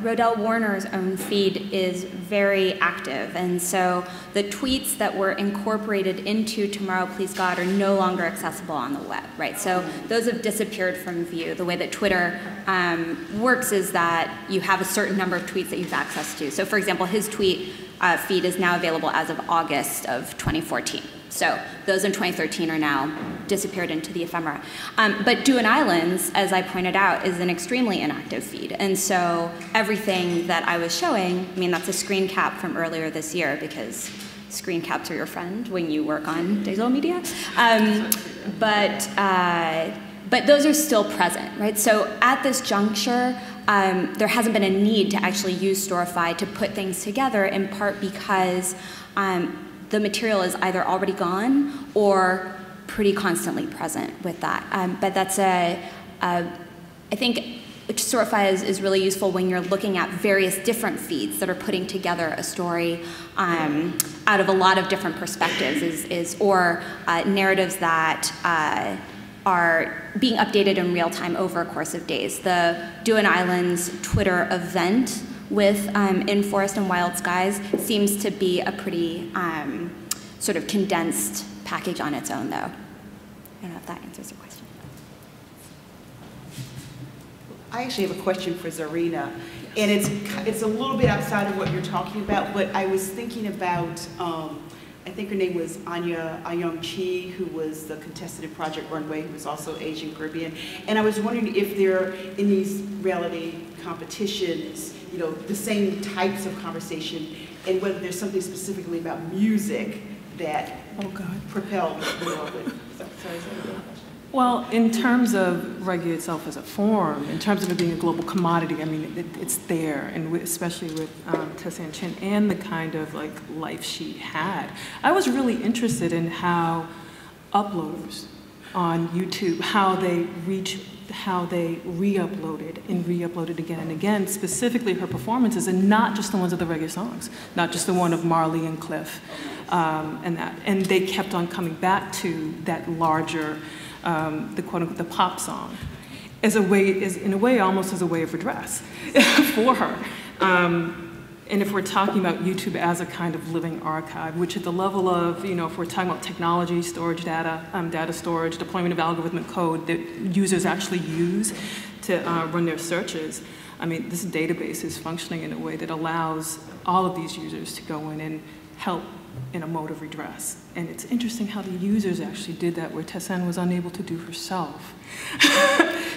Rodell Warner's own feed is very active, and so the tweets that were incorporated into Tomorrow Please God are no longer accessible on the web, right? So those have disappeared from view. The way that Twitter works is that you have a certain number of tweets that you have access to. So for example, his tweet feed is now available as of August of 2014. So those in 2013 are now disappeared into the ephemera. But Duan Islands, as I pointed out, is an extremely inactive feed. And so everything that I was showing, I mean, that's a screen cap from earlier this year, because screen caps are your friend when you work on digital media. But those are still present, right? So at this juncture, there hasn't been a need to actually use Storyfy to put things together, in part because the material is either already gone or pretty constantly present with that. But that's I think Storyfy is really useful when you're looking at various different feeds that are putting together a story out of a lot of different perspectives, or narratives that are being updated in real time over a course of days. The Duan Islands Twitter event with In Forest and Wild Skies seems to be a pretty sort of condensed package on its own, though. I don't know if that answers the question. I actually have a question for Tzarina, and it's a little bit outside of what you're talking about, but I was thinking about, I think her name was Anya Ayong Chi, who was the contestant in Project Runway, who was also Asian Caribbean, and I was wondering if there, in these reality competitions, the same types of conversation, and whether there's something specifically about music that propelled the movement. Sorry, well, in terms of reggae itself as a form, in terms of it being a global commodity, I mean, it's there, and especially with Tessanne Chen and the kind of life she had. I was really interested in how uploaders on YouTube, how they re-uploaded and re-uploaded again and again, specifically her performances, and not just the ones of the reggae songs, not just the one of Marley and Cliff, and they kept on coming back to that larger, the quote-unquote, the pop song, in a way almost as a way of redress for her. And if we're talking about YouTube as a kind of living archive, which at the level of, if we're talking about technology, storage data, data storage, deployment of algorithmic code that users actually use to run their searches, I mean, this database is functioning in a way that allows all of these users to go in and help in a mode of redress. And it's interesting how the users actually did that, where Tessanne was unable to do herself.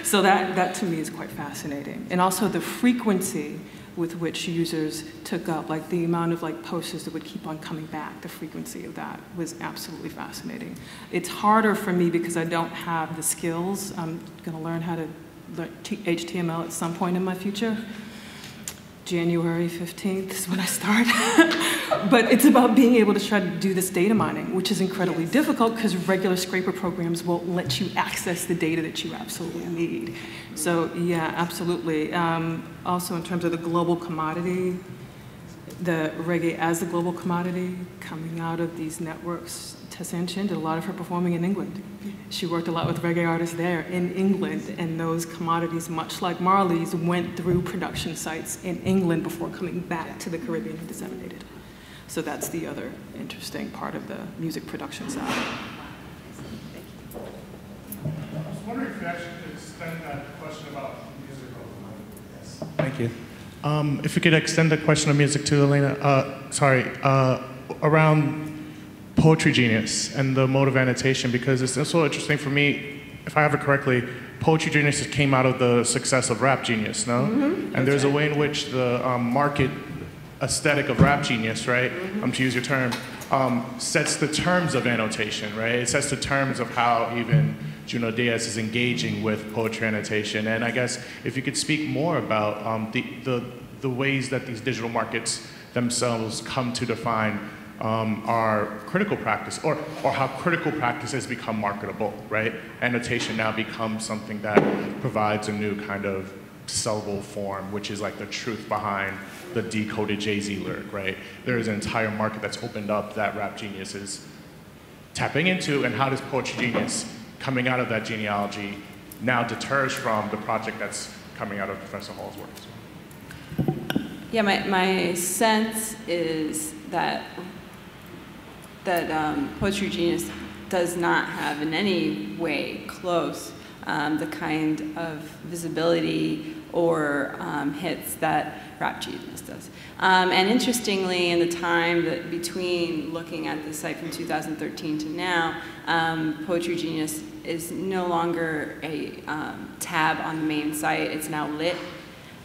So that to me is quite fascinating. And also the frequency with which users took up, the amount of posters that would keep on coming back, the frequency of that was absolutely fascinating. It's harder for me because I don't have the skills. I'm gonna learn how to learn HTML at some point in my future. January 15th is when I start. But it's about being able to try to do this data mining, which is incredibly difficult because regular scraper programs won't let you access the data that you absolutely need. So yeah, absolutely. Also in terms of the global commodity, the reggae as a global commodity coming out of these networks. Tessanne did a lot of her performing in England. She worked a lot with reggae artists there in England, and those commodities, much like Marley's, went through production sites in England before coming back to the Caribbean and disseminated. So that's the other interesting part of the music production side. I was wondering if you actually could extend that question about music. Yes. Thank you. If you could extend the question of music to Elena, around poetry genius and the mode of annotation, because it's also interesting for me, if I have it correctly, poetry genius came out of the success of rap genius, no? Mm-hmm. And there's a way in which the market aesthetic of rap genius, right, to use your term, sets the terms of annotation, right? It sets the terms of how even Junot Díaz is engaging with poetry annotation. And I guess if you could speak more about the ways that these digital markets themselves come to define our critical practice, or how critical practice has become marketable, right? Annotation now becomes something that provides a new kind of sellable form, which is like the truth behind the decoded Jay-Z lyric, right? There is an entire market that's opened up that rap genius is tapping into, and how does poetry genius coming out of that genealogy now deters from the project that's coming out of Professor Hall's work as well? Yeah, my sense is that poetry genius does not have in any way close the kind of visibility or hits that rap genius does. And interestingly, in the time that between looking at the site from 2013 to now, Poetry Genius is no longer a tab on the main site. It's now lit.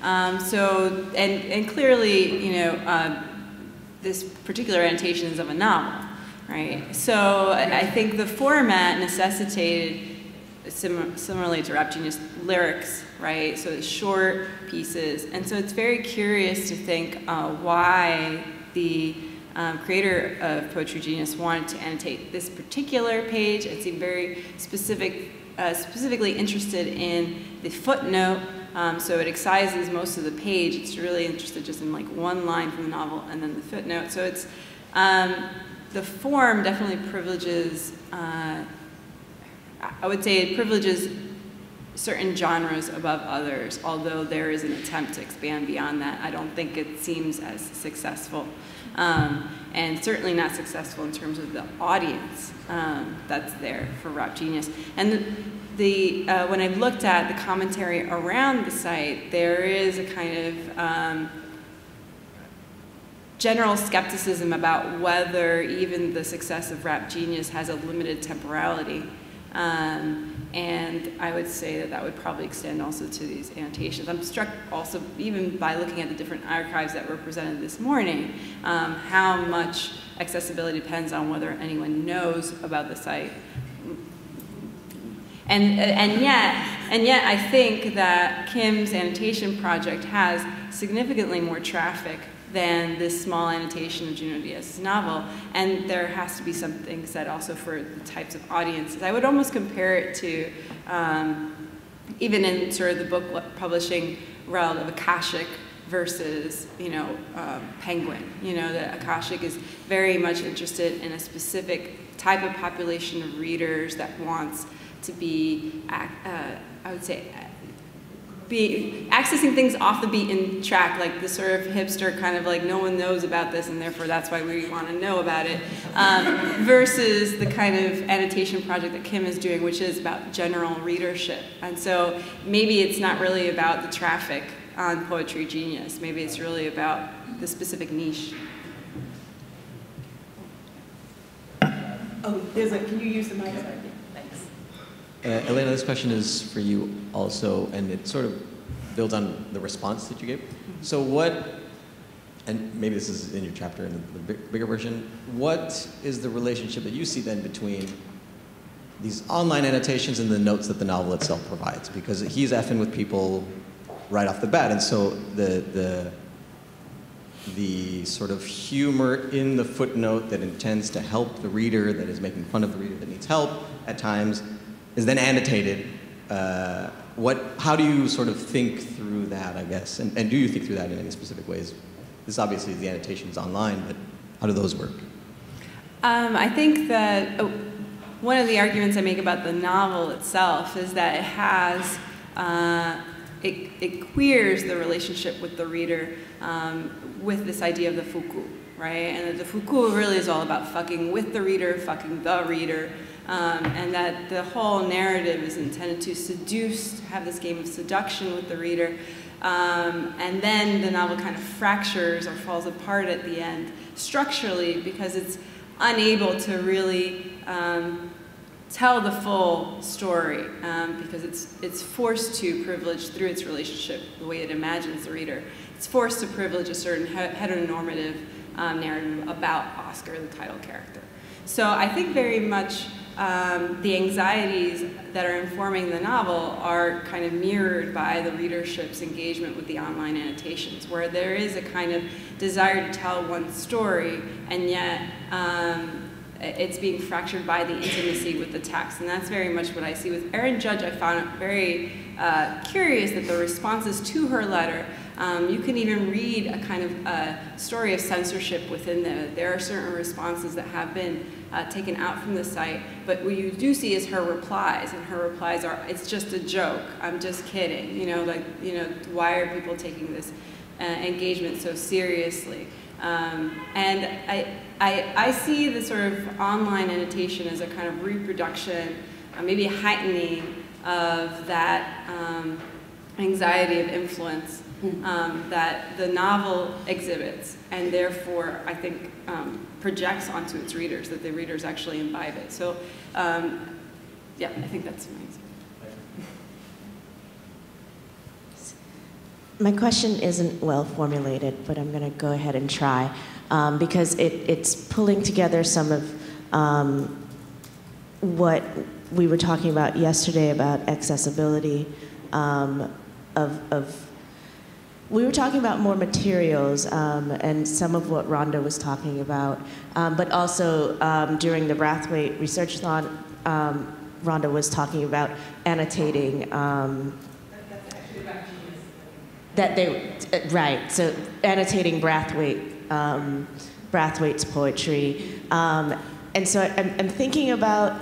And clearly, you know, this particular annotation is of a novel, right? So I think the format necessitated, similarly to Rap Genius, lyrics, right? So it's short pieces. And so it's very curious to think why the creator of Poetry Genius wanted to annotate this particular page. It seemed very specifically interested in the footnote. So it excises most of the page. It's really interested just in like one line from the novel and then the footnote. So it's, the form definitely privileges, I would say it privileges certain genres above others, although there is an attempt to expand beyond that. I don't think it seems as successful, and certainly not successful in terms of the audience that's there for Rap Genius. And when I've looked at the commentary around the site, there is a kind of general skepticism about whether even the success of Rap Genius has a limited temporality. And I would say that that would probably extend also to these annotations. I'm struck also, even by looking at the different archives that were presented this morning, how much accessibility depends on whether anyone knows about the site. And yet I think that Kim's annotation project has significantly more traffic than this small annotation of Junot Díaz's novel, and there has to be something said also for the types of audiences. I would almost compare it to, even in sort of the book publishing realm of Akashic versus, you know, Penguin. You know, that Akashic is very much interested in a specific type of population of readers that wants to be, I would say, be accessing things off the beaten track, like the sort of hipster kind of like no one knows about this and therefore that's why we want to know about it, versus the kind of annotation project that Kim is doing, which is about general readership. And so maybe it's not really about the traffic on Poetry Genius. Maybe it's really about the specific niche. Oh, can you use the mic? Elena, this question is for you also, and it sort of builds on the response that you gave. So what, and maybe this is in your chapter in the bigger version, what is the relationship that you see then between these online annotations and the notes that the novel itself provides? Because he's effing with people right off the bat, and so the sort of humor in the footnote that intends to help the reader, that is making fun of the reader that needs help at times, is then annotated. How do you sort of think through that, I guess? And do you think through that in any specific ways this obviously the annotations online, but how do those work? I think that one of the arguments I make about the novel itself is that it has, it queers the relationship with the reader with this idea of the fuku, right? And that the fuku really is all about fucking with the reader, fucking the reader, and that the whole narrative is intended to seduce, to have this game of seduction with the reader, and then the novel kind of fractures or falls apart at the end structurally because it's unable to really tell the full story because it's forced to privilege through its relationship, the way it imagines the reader. It's forced to privilege a certain heteronormative narrative about Oscar, the title character. So I think very much the anxieties that are informing the novel are kind of mirrored by the readership's engagement with the online annotations, where there is a kind of desire to tell one story, and yet it's being fractured by the intimacy with the text. And that's very much what I see with Erin Judge. I found it very curious that the responses to her letter, you can even read a kind of story of censorship within there. There are certain responses that have been taken out from the site, but what you do see is her replies, and her replies are, it's just a joke, I'm just kidding, why are people taking this engagement so seriously? And I see the sort of online annotation as a kind of reproduction, maybe a heightening of that anxiety of influence that the novel exhibits, and therefore I think projects onto its readers, that the readers actually imbibe it. So yeah, I think that's my answer. My question isn't well formulated, but I'm going to go ahead and try, because it's pulling together some of what we were talking about yesterday about accessibility, we were talking about more materials and some of what Rhonda was talking about, but also during the Brathwaite Research-a-thon, Rhonda was talking about annotating. Right, so annotating Brathwaite's poetry. And so I'm thinking about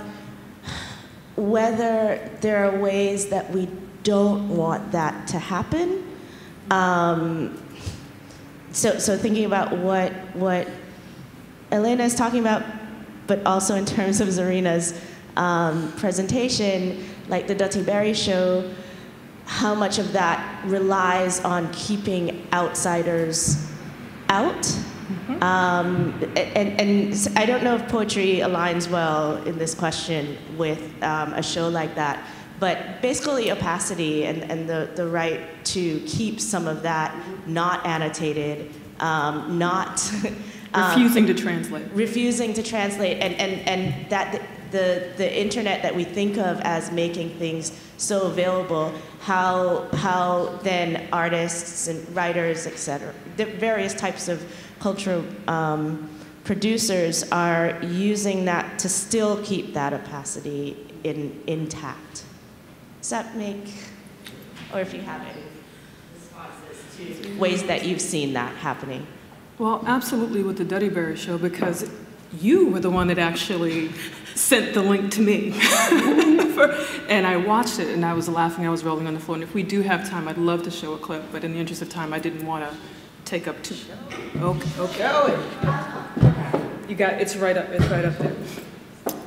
whether there are ways that we don't want that to happen. So thinking about what Elena is talking about, but also in terms of Tzarina's presentation, like the Dutty Berry show, how much of that relies on keeping outsiders out. Mm-hmm. And I don't know if poetry aligns well in this question with a show like that, but basically opacity and the right to keep some of that not annotated, not... refusing to translate. Refusing to translate, and that the internet that we think of as making things so available, how then artists and writers, etc., the various types of cultural producers are using that to still keep that opacity intact. Does that make, or if you have any responses to ways that you've seen that happening? Well, absolutely with the Dutty Berry show, because you were the one that actually sent the link to me. And I watched it, and I was laughing, I was rolling on the floor. And if we do have time, I'd love to show a clip, but in the interest of time, I didn't want to take up too... Okay. You got, it's right up there.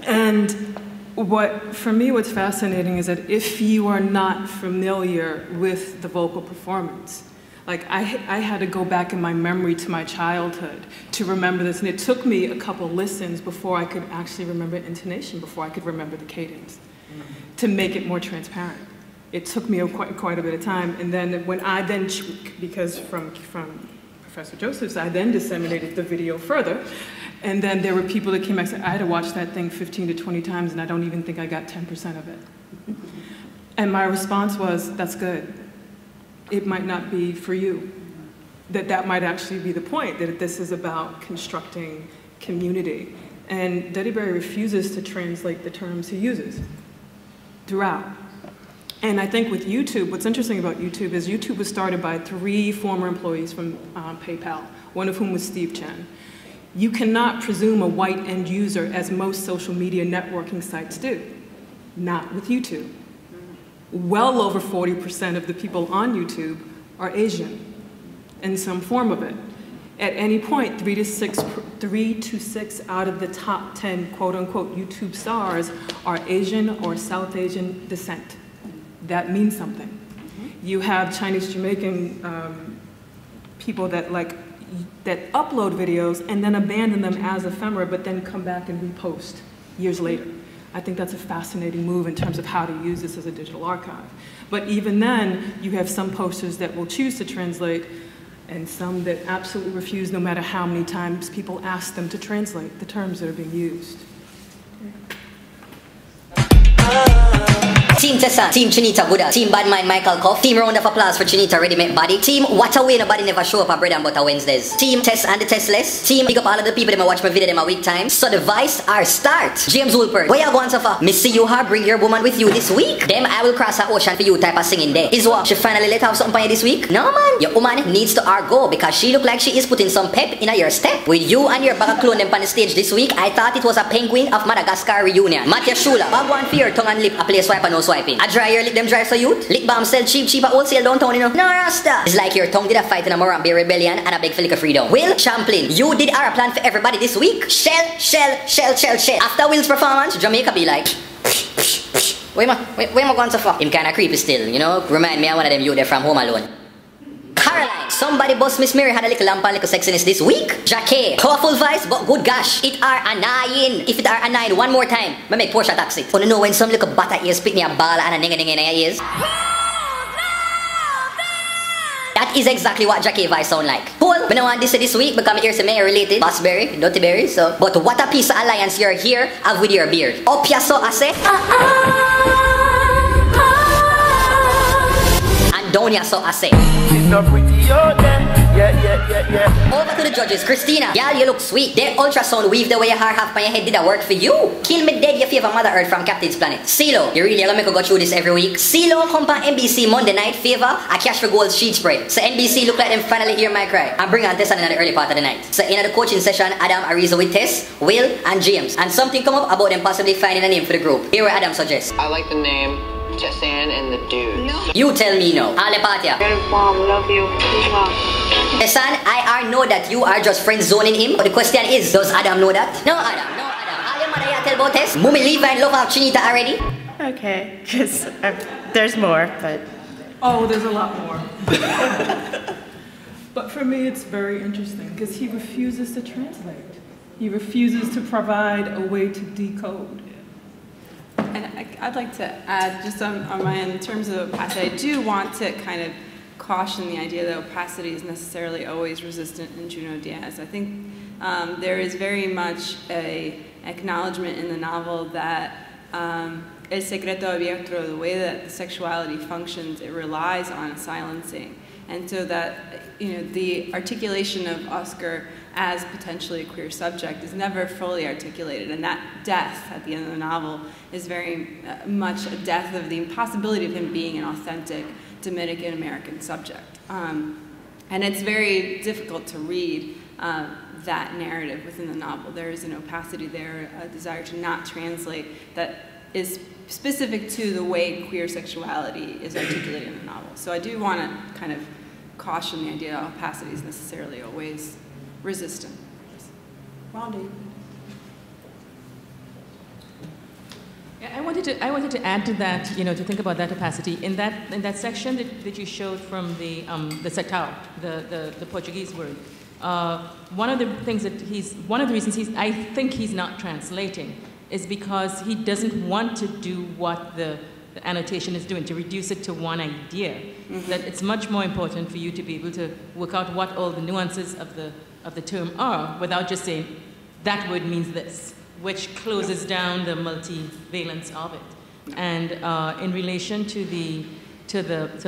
And for me, what's fascinating is that if you are not familiar with the vocal performance, like I had to go back in my memory to my childhood to remember this, and it took me a couple listens before I could actually remember intonation, before I could remember the cadence, to make it more transparent. It took me quite a bit of time, and then when I then, because from Professor Joseph's, I then disseminated the video further, and then there were people that came back and said, I had to watch that thing 15 to 20 times, and I don't even think I got 10% of it. And my response was, that's good. It might not be for you. That might actually be the point, that this is about constructing community. And Dutty Berry refuses to translate the terms he uses throughout. And I think with YouTube, what's interesting about YouTube is YouTube was started by 3 former employees from PayPal, one of whom was Steve Chen. You cannot presume a white end user as most social media networking sites do. Not with YouTube. Well over 40% of the people on YouTube are Asian in some form of it. At any point, 3 to 6 out of the top 10 quote-unquote YouTube stars are Asian or South Asian descent. That means something. You have Chinese Jamaican people that upload videos and then abandon them as ephemera, but then come back and repost years later. I think that's a fascinating move in terms of how to use this as a digital archive. But even then, you have some posters that will choose to translate and some that absolutely refuse no matter how many times people ask them to translate the terms that are being used. Team Tessanne, Team Chinita Buddha, Team Bad Mind Michael Koff, Team round of applause for Chinita Ready Make Body, Team What Away Nobody Never Show Up at Bread and Butter Wednesdays, Team Tess and the Testless, Team Big Up all of the people that watch my video them a week time. So the Vice are start. James Woolpert, where you going so far? Me see you have bring your woman with you this week. Them I will cross the ocean for you type of singing there. Is what? She finally let have something for you this week? No man, your woman needs to go because she look like she is putting some pep in your step. With you and your bag of clone them on the stage this week, I thought it was a Penguin of Madagascar reunion. Matthew Shula, bag one for your tongue and lip, a play swipe and no swiping. A dry your lip them drive so youth. Lip balm sell cheap at wholesale downtown, you know. No Rasta. It's like your tongue did a fight in a Murray-Romàn rebellion and a big flick of freedom. Will Champlin, you did our plan for everybody this week. Shell. After Will's performance, Jamaica be like, where am I going so far? Him kinda creepy still, you know. Remind me of one of them you there from Home Alone. Caroline, somebody bust Miss Mary had a little lamp and little sexiness this week. Jackie, powerful voice, but good gosh, it are annoying. If it are annoying one more time, I make Portia tax it. Wanna know when some little butter ears pick me a ball and a ning in your ears? That is exactly what Jackie voice sound like. Cool, we don't want this week because my ears are related. Bossberry, Dirty Berry, so. But what a piece of alliance you're here have with your beard. Up ya so I say. Down ya so I say. Over to the judges, Christina. Y'all, you look sweet. That ultrasound weave the way your hair half by your head did that work for you. Kill me dead, you favor Mother Earth from Captain's Planet. CeeLo, you really gonna make a go through this every week. CeeLo come on NBC Monday night, favor a cash for gold sheet spread. So NBC look like them finally hear my cry and bring on Tessanne in the early part of the night. So in the coaching session, Adam Ariza with Tess, Will, and James. And something come up about them possibly finding a name for the group. Here what Adam suggests. I like the name Tessanne and the Dudes. No. You tell me no. Alepatia. Mom, love you. Tessanne, I know that you are just friend zoning him, but the question is, does Adam know that? No, Adam. All your mother tell about Tess. Mummy leave and love our Chinita already. Okay, because there's more, but... Oh, there's a lot more. But for me, it's very interesting, because he refuses to translate. He refuses to provide a way to decode. And I'd like to add, just on my end, in terms of opacity, I do want to kind of caution the idea that opacity is necessarily always resistant in Junot Díaz. I think there is very much an acknowledgement in the novel that El Secreto Abierto, the way that the sexuality functions, it relies on silencing. And so that, you know, the articulation of Oscar as potentially a queer subject is never fully articulated, and that death at the end of the novel is very much a death of the impossibility of him being an authentic Dominican American subject. And it's very difficult to read that narrative within the novel. There is an opacity there, a desire to not translate that is specific to the way queer sexuality is articulated in the novel. So I do want to kind of caution the idea that opacity is necessarily always resistant. Rondi. Yeah, I wanted to add to that, you know, to think about that opacity in that section that you showed from the sectao, the Portuguese word. One of the reasons I think he's not translating is because he doesn't want to do what the annotation is doing, to reduce it to one idea. Mm-hmm. That it's much more important for you to be able to work out what all the nuances of the term are without just saying that word means this, which closes down the multivalence of it. And in relation to the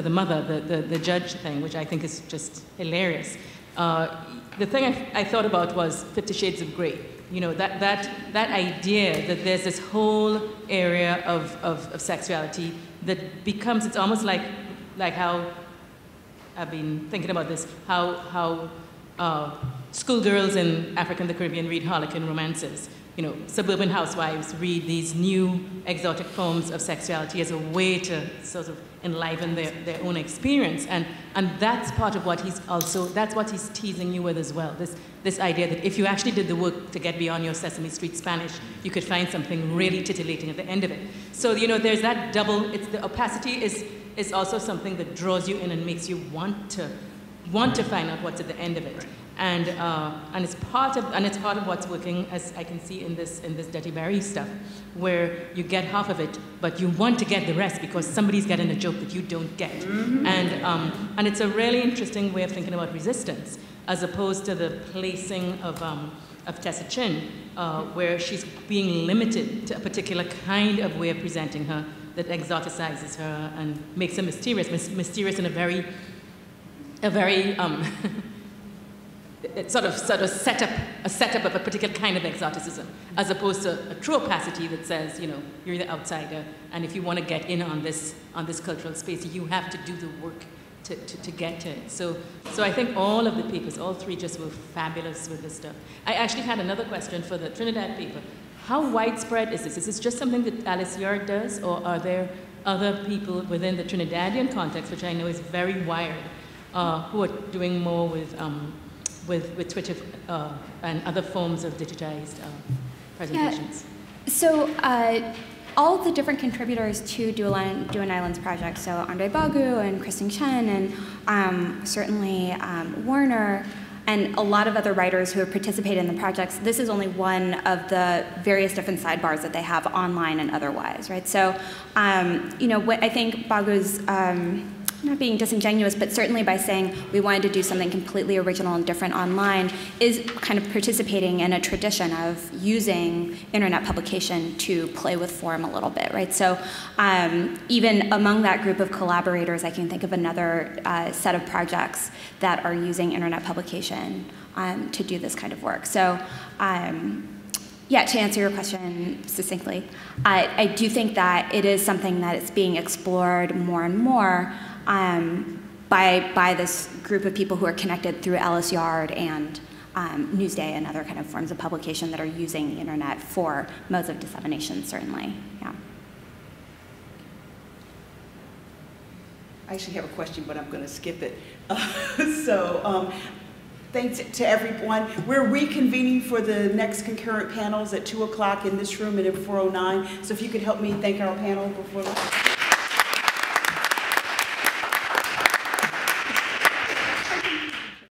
mother, the judge thing, which I think is just hilarious. The thing I thought about was 50 Shades of Grey. You know, that idea that there's this whole area of sexuality that becomes, it's almost like how, I've been thinking about this, how schoolgirls in Africa and the Caribbean read Harlequin romances. You know, suburban housewives read these new exotic forms of sexuality as a way to sort of enliven their own experience. And that's part of what that's what he's teasing you with as well. This idea that if you actually did the work to get beyond your Sesame Street Spanish, you could find something really titillating at the end of it. So, you know, there's that double, the opacity is also something that draws you in and makes you want to find out what's at the end of it. And it's part of what's working, as I can see in this Dirty Barry stuff, where you get half of it, but you want to get the rest because somebody's getting a joke that you don't get. Mm-hmm. And it's a really interesting way of thinking about resistance, as opposed to the placing of Tessanne, where she's being limited to a particular kind of way of presenting her that exoticizes her and makes her mysterious in a very it's sort of set up of a particular kind of exoticism, as opposed to a true opacity that says, you know, you're the outsider, and if you want to get in on this cultural space, you have to do the work to get to it. So I think all of the papers, all three, just were fabulous with this stuff. I actually had another question for the Trinidad paper. How widespread is this? Is this just something that Alice Yard does, or are there other people within the Trinidadian context, which I know is very wired, who are doing more with Twitter and other forms of digitized presentations? Yeah. So all the different contributors to Duan Islands project, so Andre Bagu and Kristen Chen and certainly Warner, and a lot of other writers who have participated in the projects, this is only one of the various different sidebars that they have online and otherwise, right? So, you know, what I think Bagu's, not being disingenuous, but certainly by saying we wanted to do something completely original and different online, is kind of participating in a tradition of using internet publication to play with form a little bit, right? So even among that group of collaborators, I can think of another set of projects that are using internet publication to do this kind of work. So yeah, to answer your question succinctly, I do think that it is something that is being explored more and more by this group of people who are connected through Alice Yard and Newsday and other kind of forms of publication that are using the internet for modes of dissemination, certainly. Yeah. I actually have a question, but I'm going to skip it. Thanks to everyone. We're reconvening for the next concurrent panels at 2 o'clock in this room and in 409. So if you could help me thank our panel before that.